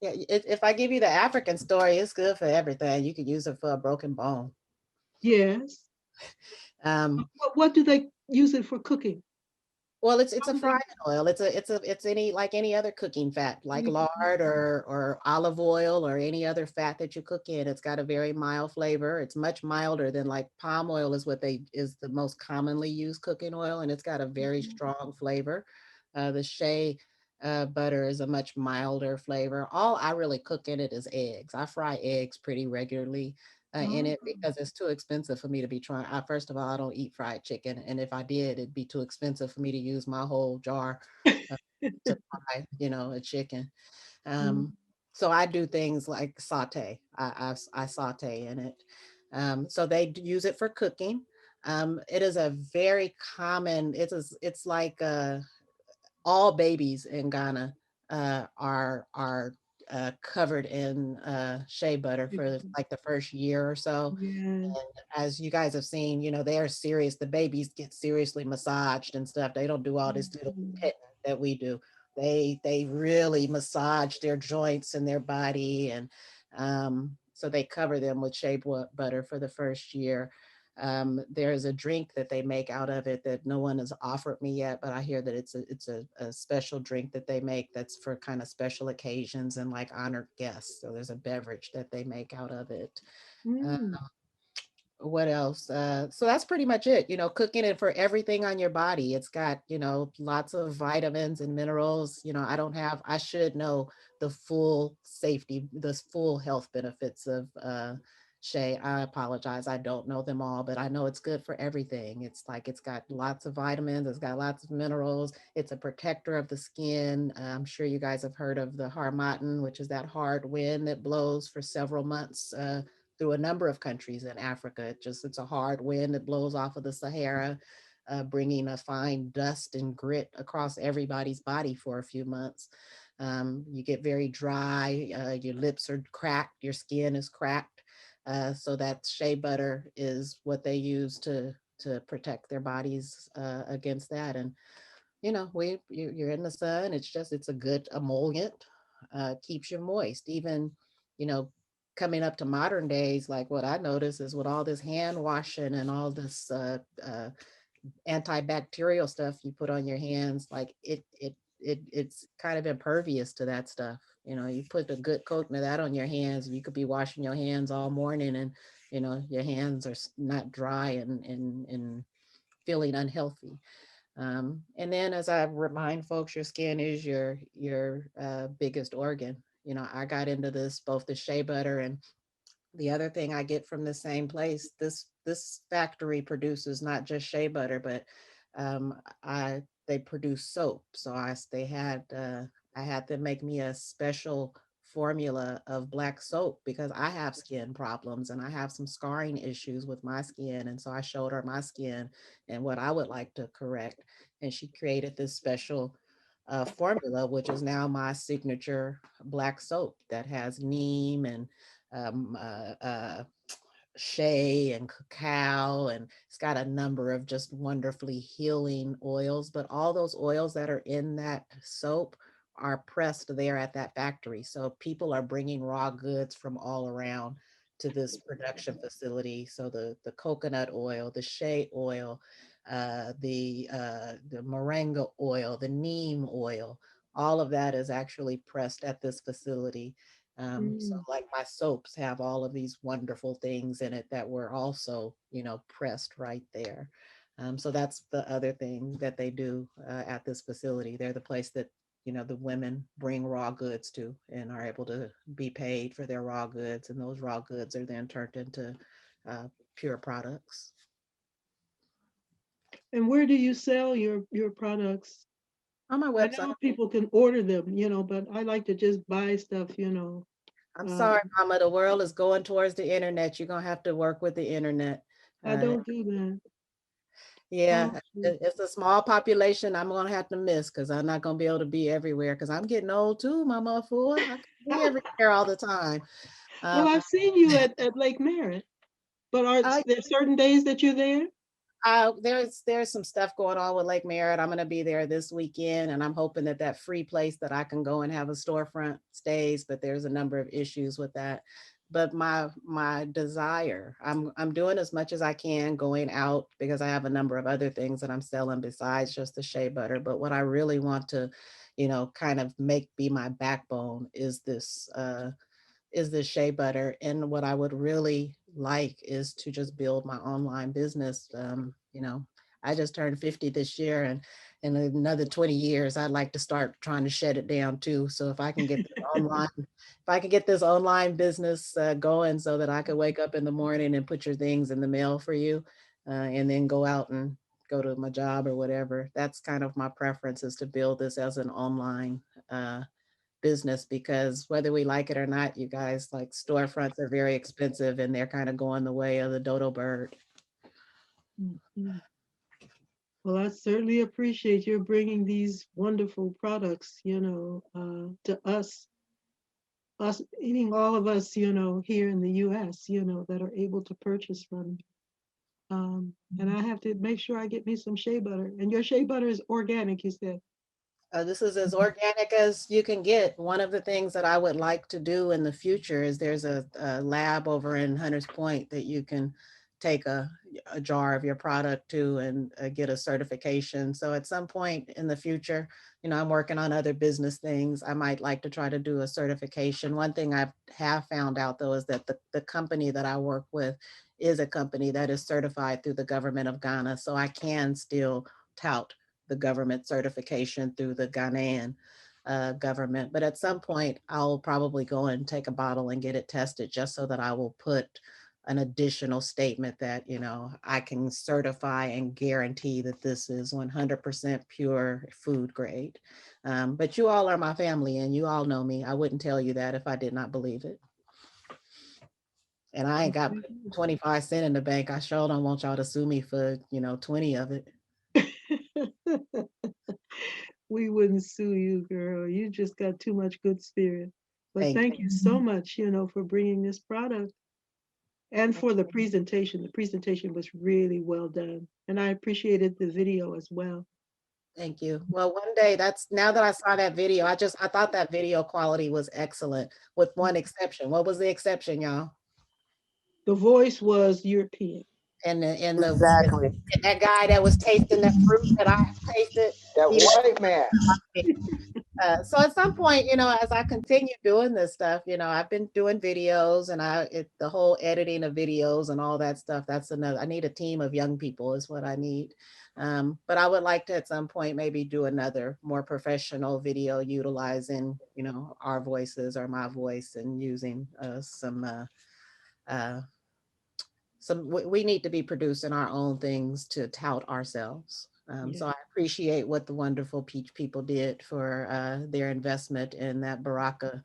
yeah, if I give you the African story, it's good for everything. You could use it for a broken bone. Yes. um What do they use it for cooking? Well, it's a frying oil. It's any, like any other cooking fat, like Mhm. lard or olive oil or any other fat that you cook in. It's got a very mild flavor. It's much milder than, like, palm oil is the most commonly used cooking oil, and it's got a very strong flavor. The shea butter is a much milder flavor. All I really cook in it is eggs. I fry eggs pretty regularly in Oh. it, because it's too expensive for me to be trying. First of all, I don't eat fried chicken, and if I did, it'd be too expensive for me to use my whole jar uh, to fry, a chicken. Um, so I do things like saute. I saute in it. So they use it for cooking. It is a very common. It's like all babies in Ghana are covered in shea butter for like the first year or so. Yeah. As you guys have seen, they are serious. The babies get seriously massaged and stuff. They don't do all this little petting that we do. They really massage their joints and their body, and so they cover them with shea butter for the first year. There's a drink that they make out of it that no one has offered me yet, but I hear that it's a special drink that they make that's for kind of special occasions and like honored guests. So there's a beverage that they make out of it. Uh, Mm. what else? So that's pretty much it. Cooking it for everything on your body. It's got, lots of vitamins and minerals. I should know the full safety, the full health benefits of Shea. I apologize. I don't know them all, but I know it's good for everything. It's like it's got lots of vitamins, it's got lots of minerals. It's a protector of the skin. I'm sure you guys have heard of the harmattan, which is that hard wind that blows for several months. Through a number of countries in Africa. It's a hard wind that blows off of the Sahara, bringing a fine dust and grit across everybody's body for a few months. You get very dry, your lips are cracked, your skin is cracked. So that shea butter is what they use to protect their bodies against that. And you're in the sun. It's a good emollient, keeps you moist. Even, you know, coming up to modern days, like what I notice is with all this hand washing and all this antibacterial stuff you put on your hands, like it's kind of impervious to that stuff. You put a good coating of that on your hands, you could be washing your hands all morning, and your hands are not dry and feeling unhealthy. And then, as I remind folks, your skin is your biggest organ. I got into this, both the shea butter and the other thing I get from the same place. This factory produces not just shea butter, but I they produce soap. So I had them make me a special formula of black soap because I have skin problems and I have some scarring issues with my skin. And so I showed her my skin and what I would like to correct. And she created this special formula, which is now my signature black soap that has neem and um, uh, uh, shea and cacao, and it's got a number of just wonderfully healing oils. But all those oils that are in that soap are pressed there at that factory. So people are bringing raw goods from all around to this production facility. So the coconut oil, the shea oil, the moringa oil, the neem oil, all of that is actually pressed at this facility. So Mm. like my soaps have all of these wonderful things in it that were also, pressed right there. So that's the other thing that they do at this facility. They're the place that, the women bring raw goods to and are able to be paid for their raw goods. And those raw goods are then turned into pure products. And where do you sell your products? On my I website. know people can order them, but I like to just buy stuff. I'm Uh, sorry, Mama, the world is going towards the internet. You're going to have to work with the internet. I Uh, don't do that. Yeah, Oh, it's a small population I'm gonna have to miss because I'm not gonna be able to be everywhere because I'm getting old too, Mama Fool. I can't be everywhere all the time. well, Um, I've seen you at Lake Merritt, but are I, there certain days that you're there? there's some stuff going on with Lake Merritt. I'm gonna be there this weekend, and I'm hoping that that free place that I can go and have a storefront stays. But there's a number of issues with that. But my desire, I'm doing as much as I can going out because I have a number of other things that I'm selling besides just the shea butter. But what I really want to, kind of make be my backbone is this shea butter. And what I would really like is to just build my online business. I just turned 50 this year, and in another 20 years, I'd like to start trying to shed it down too. So if I can get this online business going so that I could wake up in the morning and put your things in the mail for you, and then go out and go to my job or whatever. That's kind of my preference, is to build this as an online business, because whether we like it or not, you guys, like, storefronts are very expensive and they're kind of going the way of the dodo bird. Mhm. Well, I certainly appreciate you bringing these wonderful products, to us, meaning all of us, here in the U.S., that are able to purchase from you. And I have to make sure I get me some shea butter. And your shea butter is organic, you said. This is as organic as you can get. One of the things that I would like to do in the future is there's a lab over in Hunters Point that you can take a jar of your product to and get a certification. So at some point in the future, I'm working on other business things. I might like to try to do a certification. One thing I have found out though is that the company that I work with is a company that is certified through the government of Ghana. So I can still tout the government certification through the Ghanaian government. But at some point, I'll probably go and take a bottle and get it tested just so that I will put an additional statement that, you know, I can certify and guarantee that this is 100% pure food grade. But you all are my family and you all know me. I wouldn't tell you that if I did not believe it. And I ain't got 25 cents in the bank. I sure don't want y'all to sue me for, you know, 20 of it. We wouldn't sue you, girl. You just got too much good spirit. But thank you so much, you know, for bringing this product and for the presentation. The presentation was really well done. And I appreciated the video as well. Thank you. Well, one day now that I saw that video, I thought that video quality was excellent with one exception. What was the exception, y'all? The voice was European. And Exactly. and that guy that was tasting the fruit that I tasted. That white man. So at some point, you know, as I continue doing this stuff, you know, I've been doing videos and the whole editing of videos and all that stuff. That's I need a team of young people is what I need. But I would like to at some point maybe do another more professional video utilizing, you know, our voices or my voice and using we need to be producing our own things to tout ourselves. So I appreciate what the wonderful Peach people did for their investment in that Baraka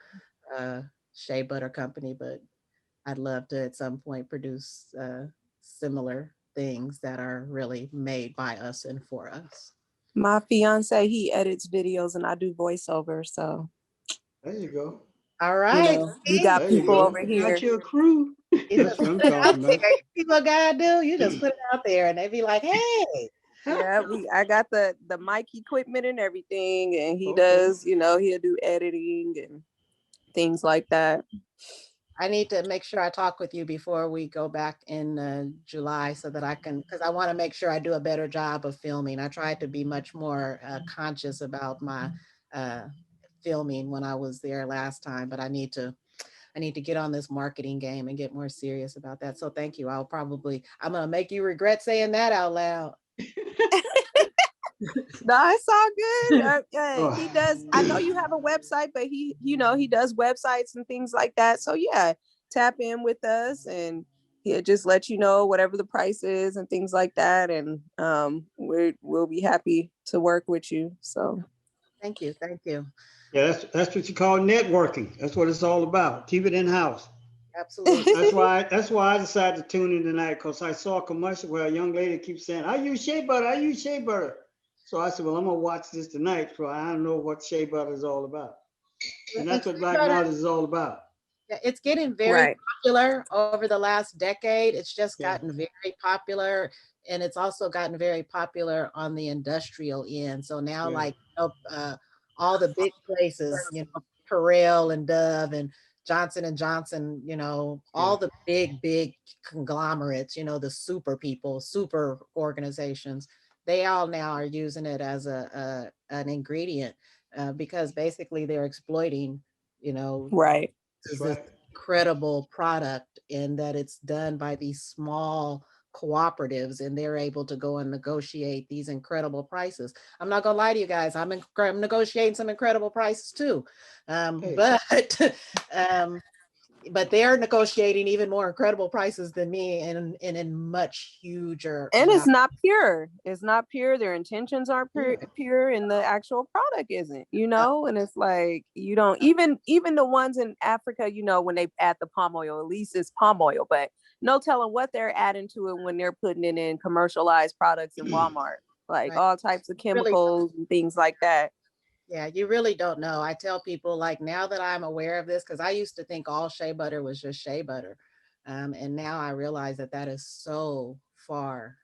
Shea Butter Company, but I'd love to at some point produce similar things that are really made by us and for us. My fiance, he edits videos and I do voiceover, so. There you go. All right. You know, we got people over here. Got your crew. That's what I'm talking about. People gotta do. You just put it out there and they be like, hey. Yeah, I got the mic equipment and everything, and he does, you know, he'll do editing and things like that. I need to make sure I talk with you before we go back in July so that I can, because I want to make sure I do a better job of filming. I tried to be much more conscious about my filming when I was there last time, but I need to get on this marketing game and get more serious about that. So thank you. I'm gonna make you regret saying that out loud. No, it's all good. He does. I know you have a website, but he, you know, he does websites and things like that. So yeah, tap in with us and he'll just let you know whatever the price is and things like that. And we'll be happy to work with you. So thank you. Yeah, that's what you call networking. That's what it's all about. Keep it in house. Absolutely. That's why I decided to tune in tonight, because I saw a commercial where a young lady keeps saying, I use shea butter. So I said, well, I'm gonna watch this tonight, so I don't know what shea butter is all about. And that's what Black Knowledge is all about. Yeah, it's getting very popular over the last decade. It's just gotten very popular, and it's also gotten very popular on the industrial end. So now, like all the big places, you know, Perel and Dove and Johnson and Johnson, you know, all the big conglomerates, you know, the super people, super organizations, they all now are using it as an ingredient because basically they're exploiting, you know, this incredible product, and that it's done by these small cooperatives and they're able to go and negotiate these incredible prices. I'm not gonna lie to you guys, I'm negotiating some incredible prices too. But they're negotiating even more incredible prices than me and in much huger. And it's not pure. It's not pure. Their intentions aren't pure and the actual product isn't, you know? And it's like, you don't, even the ones in Africa, you know, when they add the palm oil, at least it's palm oil, but no telling what they're adding to it when they're putting it in commercialized products in Walmart, like all types of chemicals and things like that. Yeah, you really don't know. I tell people, like, now that I'm aware of this, because I used to think all shea butter was just shea butter. And now I realize that that is so far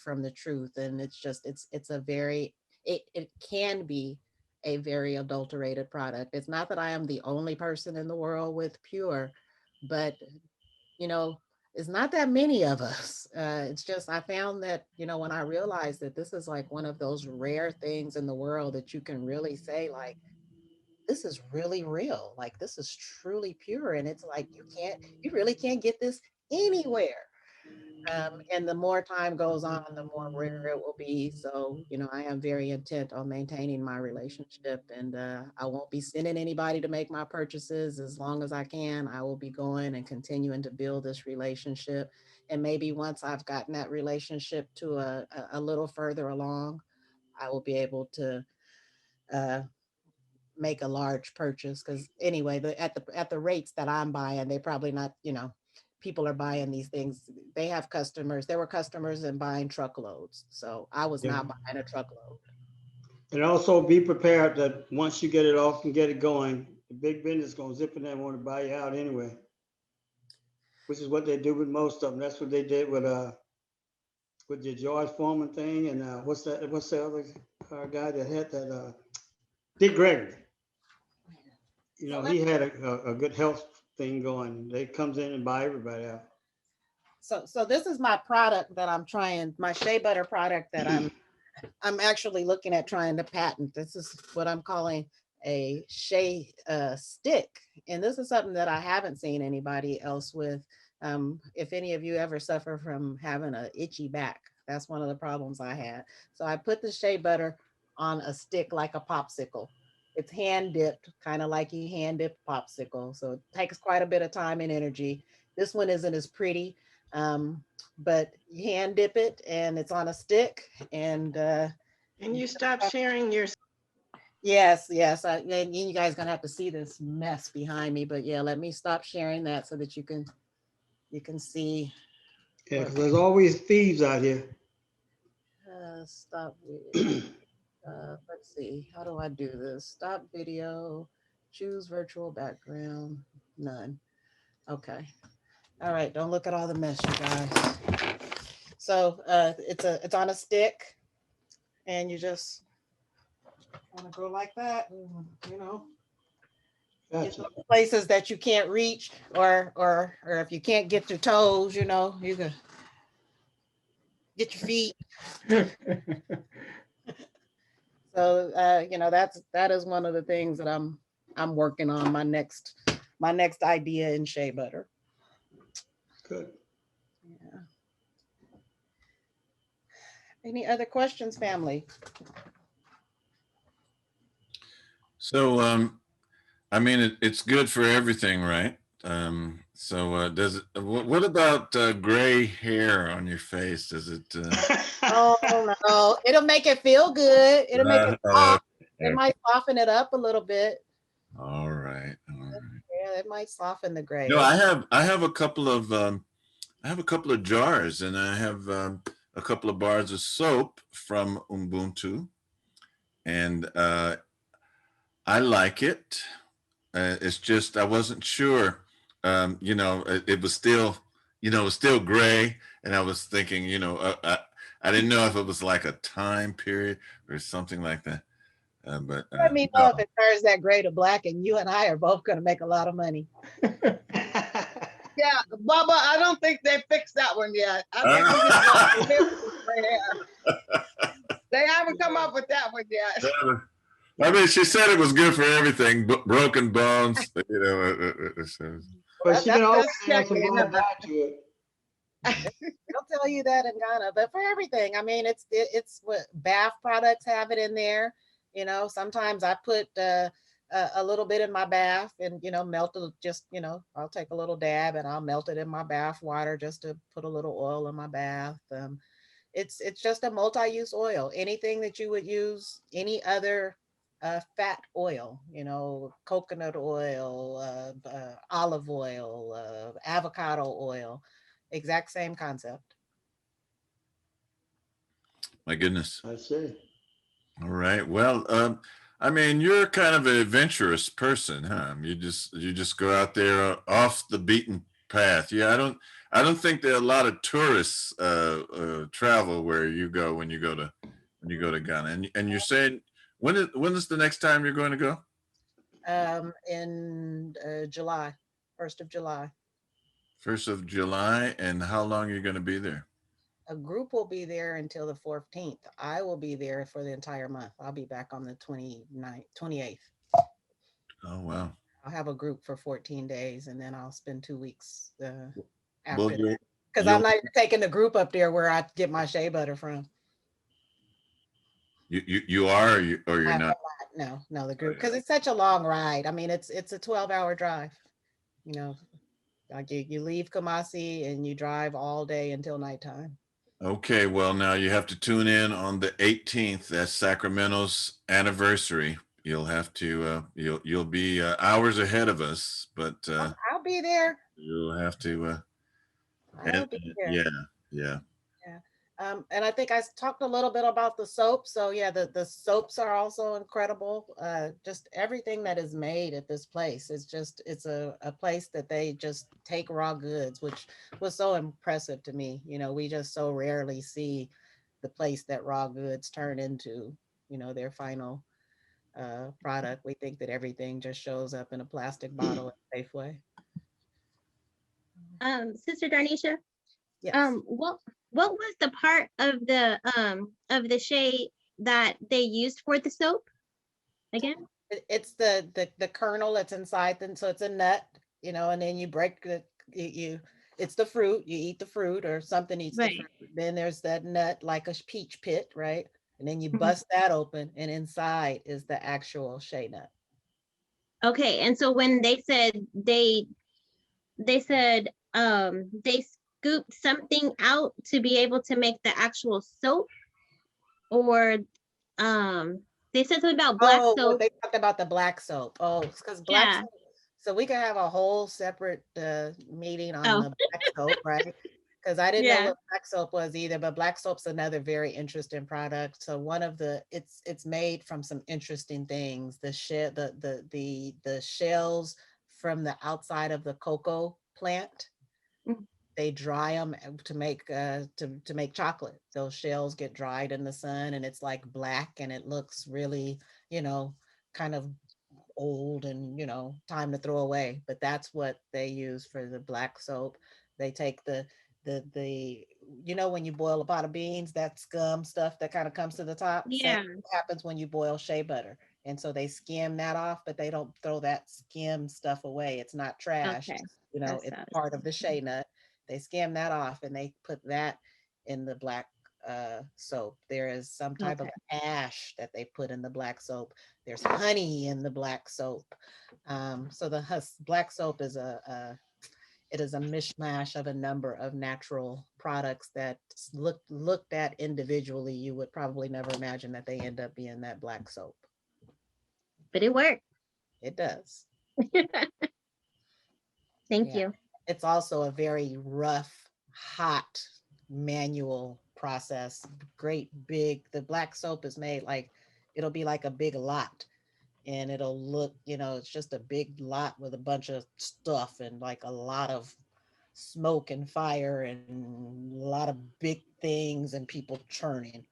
from the truth. And it's just, it's a very, it can be a very adulterated product. It's not that I am the only person in the world with pure, but, you know, it's not that many of us. It's just, I found that, you know, when I realized that this is like one of those rare things in the world that you can really say, like, this is really real. Like, this is truly pure. And it's like, you really can't get this anywhere. And the more time goes on, the more rare it will be. So, I am very intent on maintaining my relationship, and I won't be sending anybody to make my purchases as long as I can. I will be going and continuing to build this relationship. And maybe once I've gotten that relationship to a little further along, I will be able to uh, make a large purchase. Because anyway, at the rates that I'm buying, they probably not, people are buying these things. They have customers. There were customers and buying truckloads. So I was Yeah. not buying a truckload. And also be prepared that once you get it off and get it going, the big business gonna zip in there and want to buy you out anyway. Which is what they do with most of them. That's what they did with the George Foreman thing, and what's that? What's the other guy that had that? Dick Gregory. He had a good health thing going. They comes in and buy everybody out. So this is my product that I'm trying, my shea butter product that I'm actually looking at trying to patent. This is what I'm calling a shea stick. And this is something that I haven't seen anybody else with. If any of you ever suffer from having an itchy back, that's one of the problems I had. So I put the shea butter on a stick like a popsicle. It's hand dipped, kind of like you hand dip popsicle. So it takes quite a bit of time and energy. This one isn't as pretty, but you hand dip it and it's on a stick. And you stop sharing your. Yes, and you guys gonna have to see this mess behind me, but yeah, let me stop sharing that so that you can see. Yeah, because there's always thieves out here. Stop. Let's see. How do I do this? Stop video. Choose virtual background. None. Okay. All right. Don't look at all the mess, you guys. So it's on a stick, and you just want to go like that, Gotcha. places that you can't reach, or if you can't get your toes, you can get your feet. So that is one of the things that I'm working on, my next idea in shea butter. Good. Yeah. Any other questions, family? So, I mean, it's good for everything, right? So does it, what about gray hair on your face? Does it? Oh no, it'll make it feel good. It'll make it soft. It Okay. might soften it up a little bit. All right. Yeah, it might soften the gray. No, I have a couple of jars, and I have a couple of bars of soap from Ubuntu, and I like it. It's just I wasn't sure. It was still, it was still gray, and I was thinking, I didn't know if it was like a time period or something like that. But Let me know if it turns that gray to black, and you and I are both going to make a lot of money. Yeah, Bubba, I don't think they fixed that one yet. I think we just they haven't come up with that one yet. I mean, she said it was good for everything, broken bones, But she can always add some more back to it. They'll tell you that in Ghana, but for everything, I mean, it's what bath products have it in there. Sometimes I put a little bit in my bath and melt it. Just I'll take a little dab and I'll melt it in my bath water just to put a little oil in my bath. It's just a multi-use oil. Anything that you would use any other fat oil, coconut oil, olive oil, avocado oil, exact same concept. My goodness. I see. All right. Well, I mean, you're kind of an adventurous person, huh? You just go out there off the beaten path. Yeah, I don't think there are a lot of tourists travel where you go when you go to Ghana. And you're saying when is the next time you're going to go? In July, 1st of July. 1st of July, and how long are you going to be there? A group will be there until the 14th. I will be there for the entire month. I'll be back on the 28th. Oh, wow. I'll have a group for 14 days, and then I'll spend 2 weeks after that. Because I'm not even taking the group up there where I get my shea butter from. You are, or you're not? No, the group, because it's such a long ride. I mean, it's a 12-hour drive. You know, like you leave Kumasi and you drive all day until nighttime. Okay, well, now you have to tune in on the 18th. That's Sacramento's anniversary. You'll have to you'll be hours ahead of us, but I'll be there. you'll have to I'll be there. yeah. Yeah. And I think I talked a little bit about the soap. So yeah, the soaps are also incredible. Just everything that is made at this place is just, it's a place that they just take raw goods, which was so impressive to me. You know, we just so rarely see the place that raw goods turn into, you know, their final product. We think that everything just shows up in a plastic bottle at Safeway. Sister Darnisha, Yes. what was the part of the shea that they used for the soap again? It's the kernel that's inside them, so it's a nut, you know, and then you break it's the fruit, you eat the fruit, or something eats the fruit. Then there's that nut, like a peach pit, right? And then you bust that open, and inside is the actual shea nut. Okay, and so when they said they scooped something out to be able to make the actual soap, or they said something about black soap. They talked about the black soap. Oh, because black soap. So we could have a whole separate meeting on the black soap, right? Because I didn't know what black soap was either, but black soap's another very interesting product. So one of it's made from some interesting things. The shells from the outside of the cocoa plant, they dry them to make chocolate. Those shells get dried in the sun, and it's like black, and it looks really, you know, kind of old and, you know, time to throw away. But that's what they use for the black soap. They take the you know, when you boil a pot of beans, that scum stuff that kind of comes to the top. Same happens when you boil shea butter. And so they skim that off, but they don't throw that skim stuff away. It's not trash. You know, it's part of the shea nut. They skim that off and they put that in the black soap. There is some type of ash that they put in the black soap. There's honey in the black soap. So the black soap is it is a mishmash of a number of natural products that looked at individually, you would probably never imagine that they end up being that black soap. But it worked. It does. Thank you. It's also a very rough, hot, manual process. Great big, the black soap is made like, it'll be like a big lot. And it'll look, you know, it's just a big lot with a bunch of stuff and like a lot of smoke and fire and a lot of big things and people churning.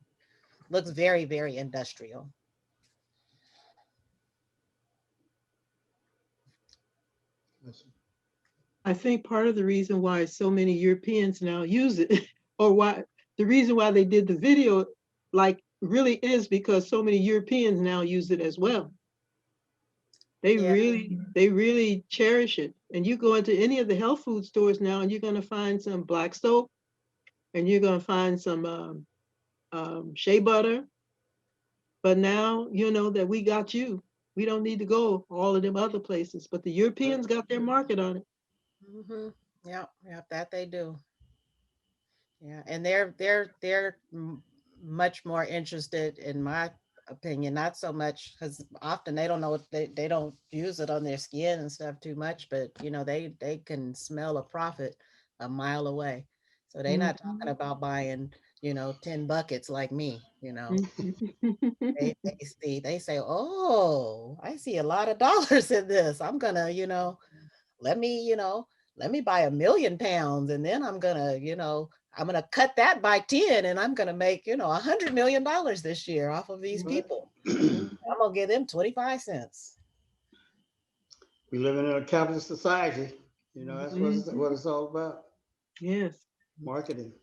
Looks very, very industrial. I think part of the reason why so many Europeans now use it, or why the reason why they did the video, like, really is because so many Europeans now use it as well. They really cherish it. And you go into any of the health food stores now, and you're going to find some black soap, and you're going to find some shea butter. But now you know that we got you. We don't need to go all of them other places. But the Europeans got their market on it. Yeah, that they do. Yeah, and they're much more interested, in my opinion, not so much because often they don't know if they don't use it on their skin and stuff too much, but you know, they can smell a profit a mile away. So they're not talking about buying, you know, 10 buckets like me, you know. They say, oh, I see a lot of dollars in this. I'm gonna, you know, let me buy 1,000,000 pounds, and then I'm gonna, you know, I'm gonna cut that by 10, and I'm gonna make, you know, $100 million this year off of these people. I'm gonna give them 25 cents. We live in a capitalist society. You know, that's what it's all about. Yes. Marketing.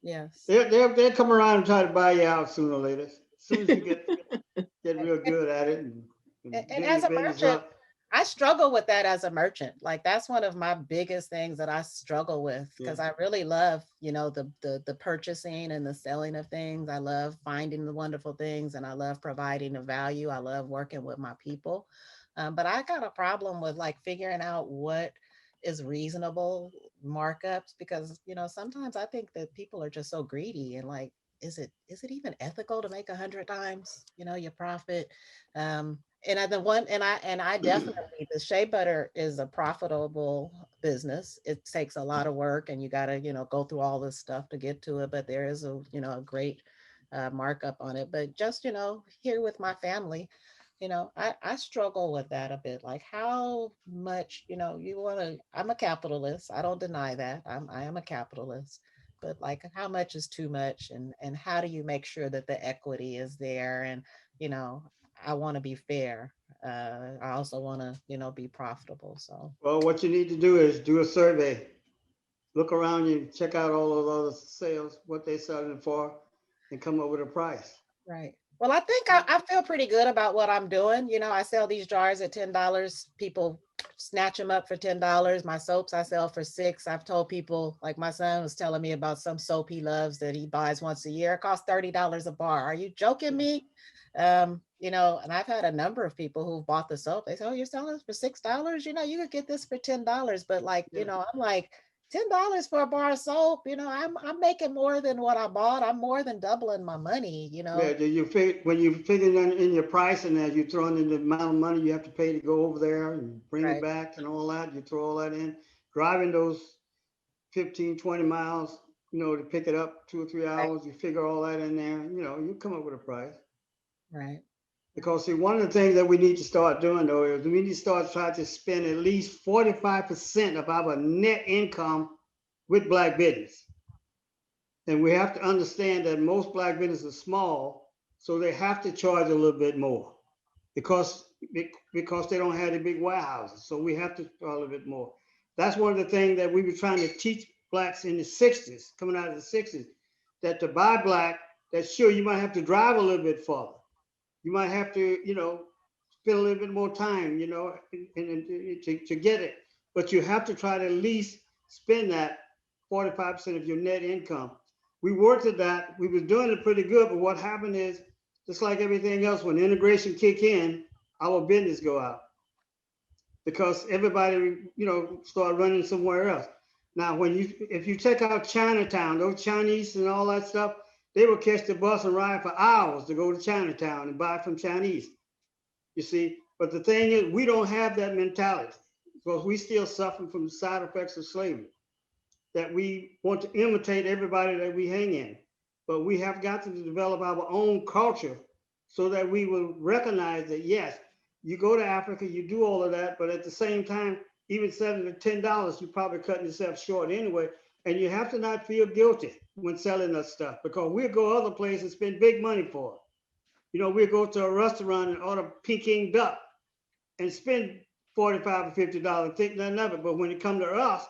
Yes. They'll come around and try to buy you out sooner or later. As soon as you get real good at it. And as a merchant, I struggle with that as a merchant. Like that's one of my biggest things that I struggle with because I really love, you know, the purchasing and the selling of things. I love finding the wonderful things and I love providing the value. I love working with my people. But I got a problem with like figuring out what is reasonable markups because, you know, sometimes I think that people are just so greedy and like, is it even ethical to make 100 times, you know, your profit? And I definitely, the shea butter is a profitable business. It takes a lot of work and you got to, you know, go through all this stuff to get to it, but there is a, you know, a great markup on it. But just, you know, here with my family, you know, I struggle with that a bit. Like how much, you know, you want to, I'm a capitalist. I don't deny that. I am a capitalist, but like how much is too much and how do you make sure that the equity is there? And, you know, I want to be fair. I also want to, you know, be profitable. So, Well, what you need to do is do a survey. Look around you, check out all of those sales, what they're selling for, and come up with a price. right. Well, I think I feel pretty good about what I'm doing. You know, I sell these jars at $10. People snatch them up for $10. My soaps I sell for $6. I've told people, like my son was telling me about some soap he loves that he buys once a year. It costs $30 a bar. Are you joking me? You know, and I've had a number of people who've bought the soap. They say, "Oh, you're selling this for $6? You know, you could get this for $10." But like, you know, I'm like, $10 for a bar of soap, you know, I'm making more than what I bought. I'm more than doubling my money, you Yeah, know. do you figure when you figure in your price and as you throw in the amount of money you have to pay to go over there and bring it Right, back and all that, you throw all that in, driving those 15, 20 miles, you know, to pick it up 2 or 3 right, hours, you figure all that in there, you know, you come up with a price. right, Because see, one of the things that we need to start doing though is we need to start trying to spend at least 45% of our net income with black business. And we have to understand that most black businesses are small, so they have to charge a little bit more because because they don't have the big warehouses. So we have to charge a little bit more. That's one of the things that we were trying to teach blacks in the 60s, coming out of the 60s, that to buy black, that sure you might have to drive a little bit farther. You might have to, you know, spend a little bit more time, you know, to get it. But you have to try to at least spend that 45% of your net income. We worked at that. We was doing it pretty good, but what happened is, just like everything else, when integration kick in, our business go out because everybody, you know, start running somewhere else. Now, if you check out Chinatown, those Chinese and all that stuff, they will catch the bus and ride for hours to go to Chinatown and buy from Chinese. You see, but the thing is, we don't have that mentality because we still suffer from the side effects of slavery. That we want to imitate everybody that we hang in, but we have got to develop our own culture so that we will recognize that yes, you go to Africa, you do all of that, but at the same time, even selling at $10, you're probably cutting yourself short anyway. And you have to not feel guilty when selling that stuff because we'll go other places and spend big money for it. You know, we'll go to a restaurant and order Peking duck and spend $45 or $50, think nothing of it. But when it comes to us,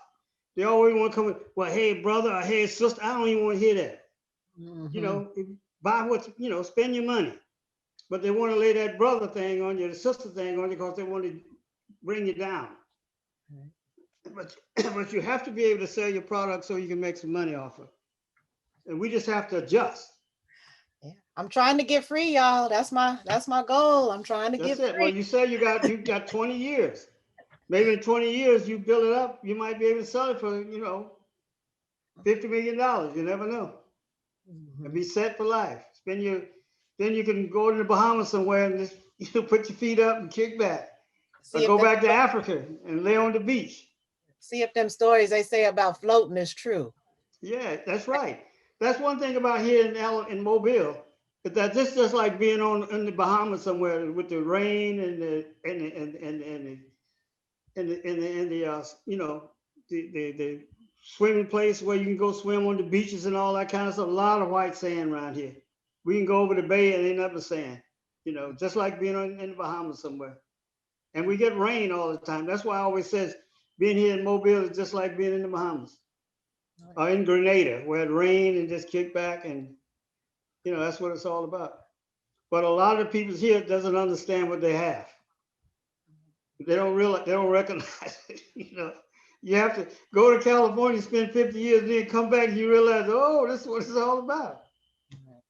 they always want to come with, well, hey, brother, or hey, sister, I don't even want to hear that. You know, buy what, you know, spend your money. But they want to lay that brother thing on you, the sister thing on you, because they want to bring you down. But you have to be able to sell your product so you can make some money off it. And we just have to adjust. yeah. I'm trying to get free, y'all. That's my goal. I'm trying to That's get it. Well, free. you say you got 20 years. Maybe in 20 years, you build it up, you might be able to sell it for, you know, $50 million. You never know. And be set for life. Then you can go to the Bahamas somewhere and just, you know, put your feet up and kick back. Or See if go them, back to Africa and lay on the beach. see if them stories they say about floating is true. Yeah, that's right. That's one thing about here in Mobile, is that this is just like being in the Bahamas somewhere with the rain and the you know, the swimming place where you can go swim on the beaches and all that kind of stuff. A lot of white sand around here. We can go over the bay and ain't nothing but sand. You know, just like being in the Bahamas somewhere. And we get rain all the time. That's why I always says being here in Mobile is just like being in the Bahamas or in Grenada, where it rain and just kick back, and you know that's what it's all about. But a lot of people here doesn't understand what they have. They don't realize, they don't recognize it. You know, you have to go to California, spend 50 years, and then come back and you realize, oh, this is what it's all about.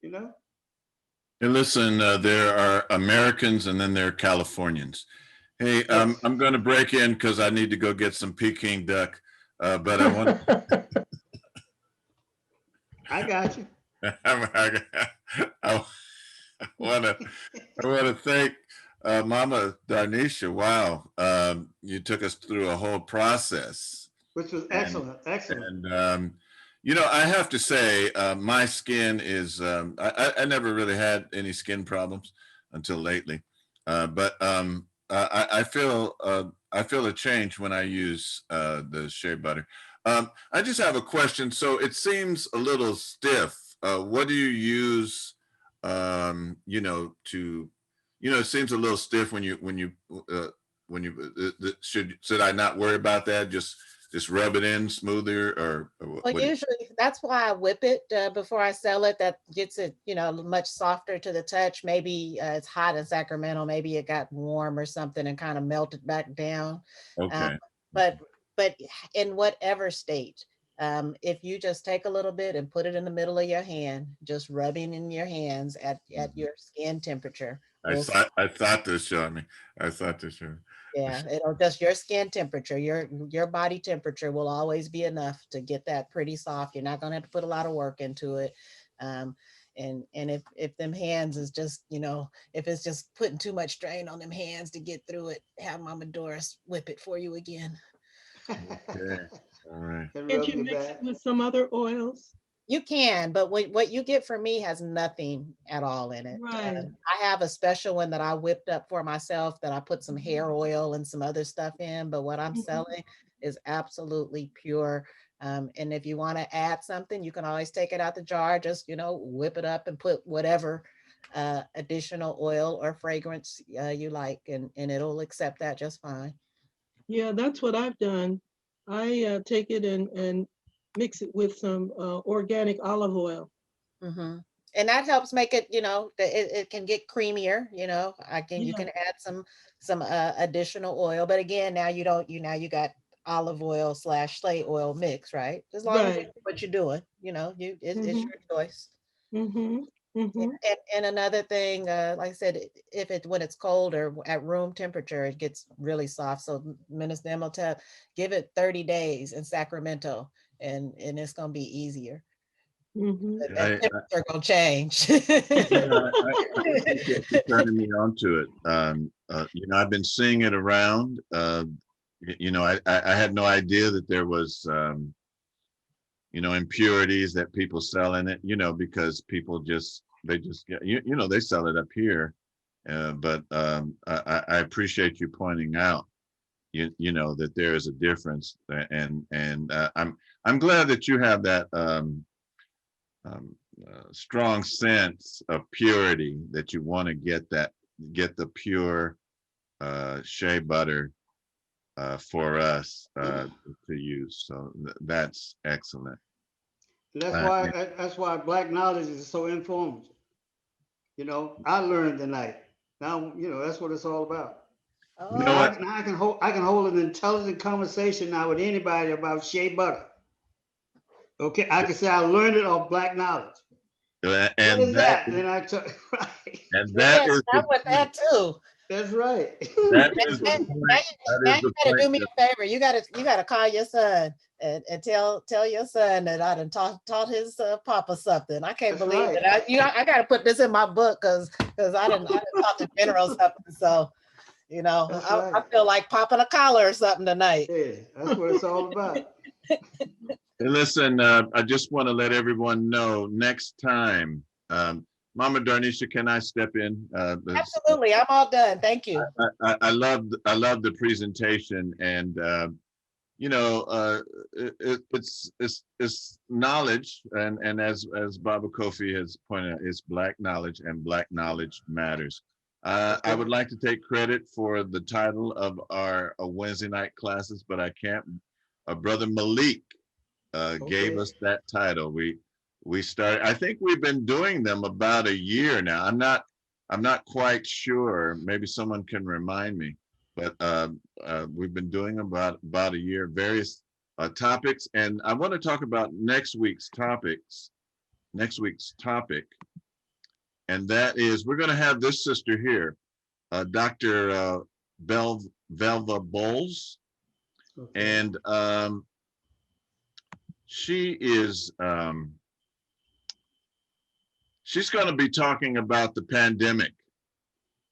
You know? And listen, there are Americans and then there are Californians. Hey, Yes. I'm going to break in because I need to go get some Peking duck. But I want I got you. I want to thank Mama Darnisha. Wow, you took us through a whole process, Which was excellent, excellent. and you know, I have to say, my skin is. I never really had any skin problems until lately, but I feel a change when I use the shea butter. I just have a question. So it seems a little stiff. What do you use? You know, it seems a little stiff when should I not worry about that? Just rub it in smoother, or Well, what? usually that's why I whip it before I sell it. That gets it, much softer to the touch. Maybe it's hot in Sacramento. Maybe it got warm or something and kind of melted back down. Okay. But in whatever state, if you just take a little bit and put it in the middle of your hand, just rubbing in your hands at your skin temperature. I thought this showed me. I thought this showed me. Yeah, it'll just your skin temperature, your body temperature will always be enough to get that pretty soft. You're not gonna have to put a lot of work into it. And if them hands is just, if it's just putting too much strain on them hands to get through it, have Mama Doris whip it for you again. Okay. All right. Can't you mix it with some other oils? You can, but what you get from me has nothing at all in it. Right. I have a special one that I whipped up for myself that I put some hair oil and some other stuff in, but what I'm selling is absolutely pure. And if you want to add something, you can always take it out the jar, just, whip it up and put whatever additional oil or fragrance you like, and it'll accept that just fine. Yeah, that's what I've done. I take it and mix it with some organic olive oil. Mm-hmm. And that helps make it, it can get creamier. You can add some additional oil, but again, now you got olive oil / Shea oil mix, right? As long as you know what you're doing, it's your choice. And another thing, like I said, when it's cold or at room temperature, it gets really soft. So Minister Imhotep, give it 30 days in Sacramento, and it's gonna be easier. That temperature gonna change. I think you're turning me on to it. I've been seeing it around. I had no idea that there was impurities that people sell in it, because people they just get, they sell it up here. But I appreciate you pointing out, that there is a difference, and I'm glad that you have that strong sense of purity, that you want to get the pure shea butter for us to use. So that's excellent. That's why Black knowledge is so informative. I learned tonight. Now, that's what it's all about. Now I can hold an intelligent conversation now with anybody about shea butter. Okay, I can say I learned it off Black knowledge. And what is that? Then I took right. And that is with that too. That's right. Now you gotta do me a favor. You gotta call your son and tell your son that I done taught his papa something. I can't believe it. I gotta put this in my book because I didn't talk to General something. So I feel like popping a collar or something tonight. Yeah, that's what it's all about. Listen, I just want to let everyone know, next time, Mama Darnisha, can I step in? Absolutely, I'm all done. Thank you. I love the presentation, and it's knowledge, and as Baba Kofi has pointed out, it's Black knowledge, and Black knowledge matters. I would like to take credit for the title of our Wednesday night classes, but I can't. Brother Malik gave us that title. We started, I think we've been doing them about a year now. I'm not quite sure. Maybe someone can remind me. but we've been doing about a year, various topics, and I want to talk about next week's topic, and that is we're going to have this sister here, Dr. Velva Bowles, and she is she's going to be talking about the pandemic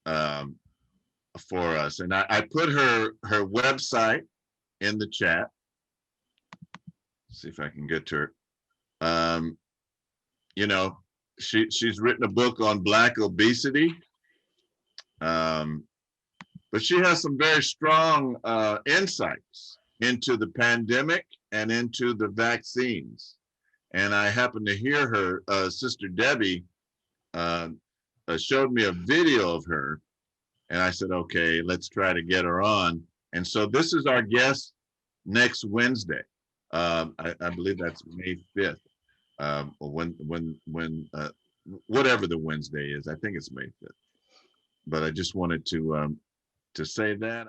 for us, and I put her website in the chat. See if I can get to her. You know, she's written a book on Black obesity, but she has some very strong insights into the pandemic and into the vaccines. And I happened to hear her, Sister Debbie showed me a video of her, and I said, okay, let's try to get her on. And so this is our guest next Wednesday. I believe that's May 5th. Or when whatever the Wednesday is, I think it's May 5th. But I just wanted to say that.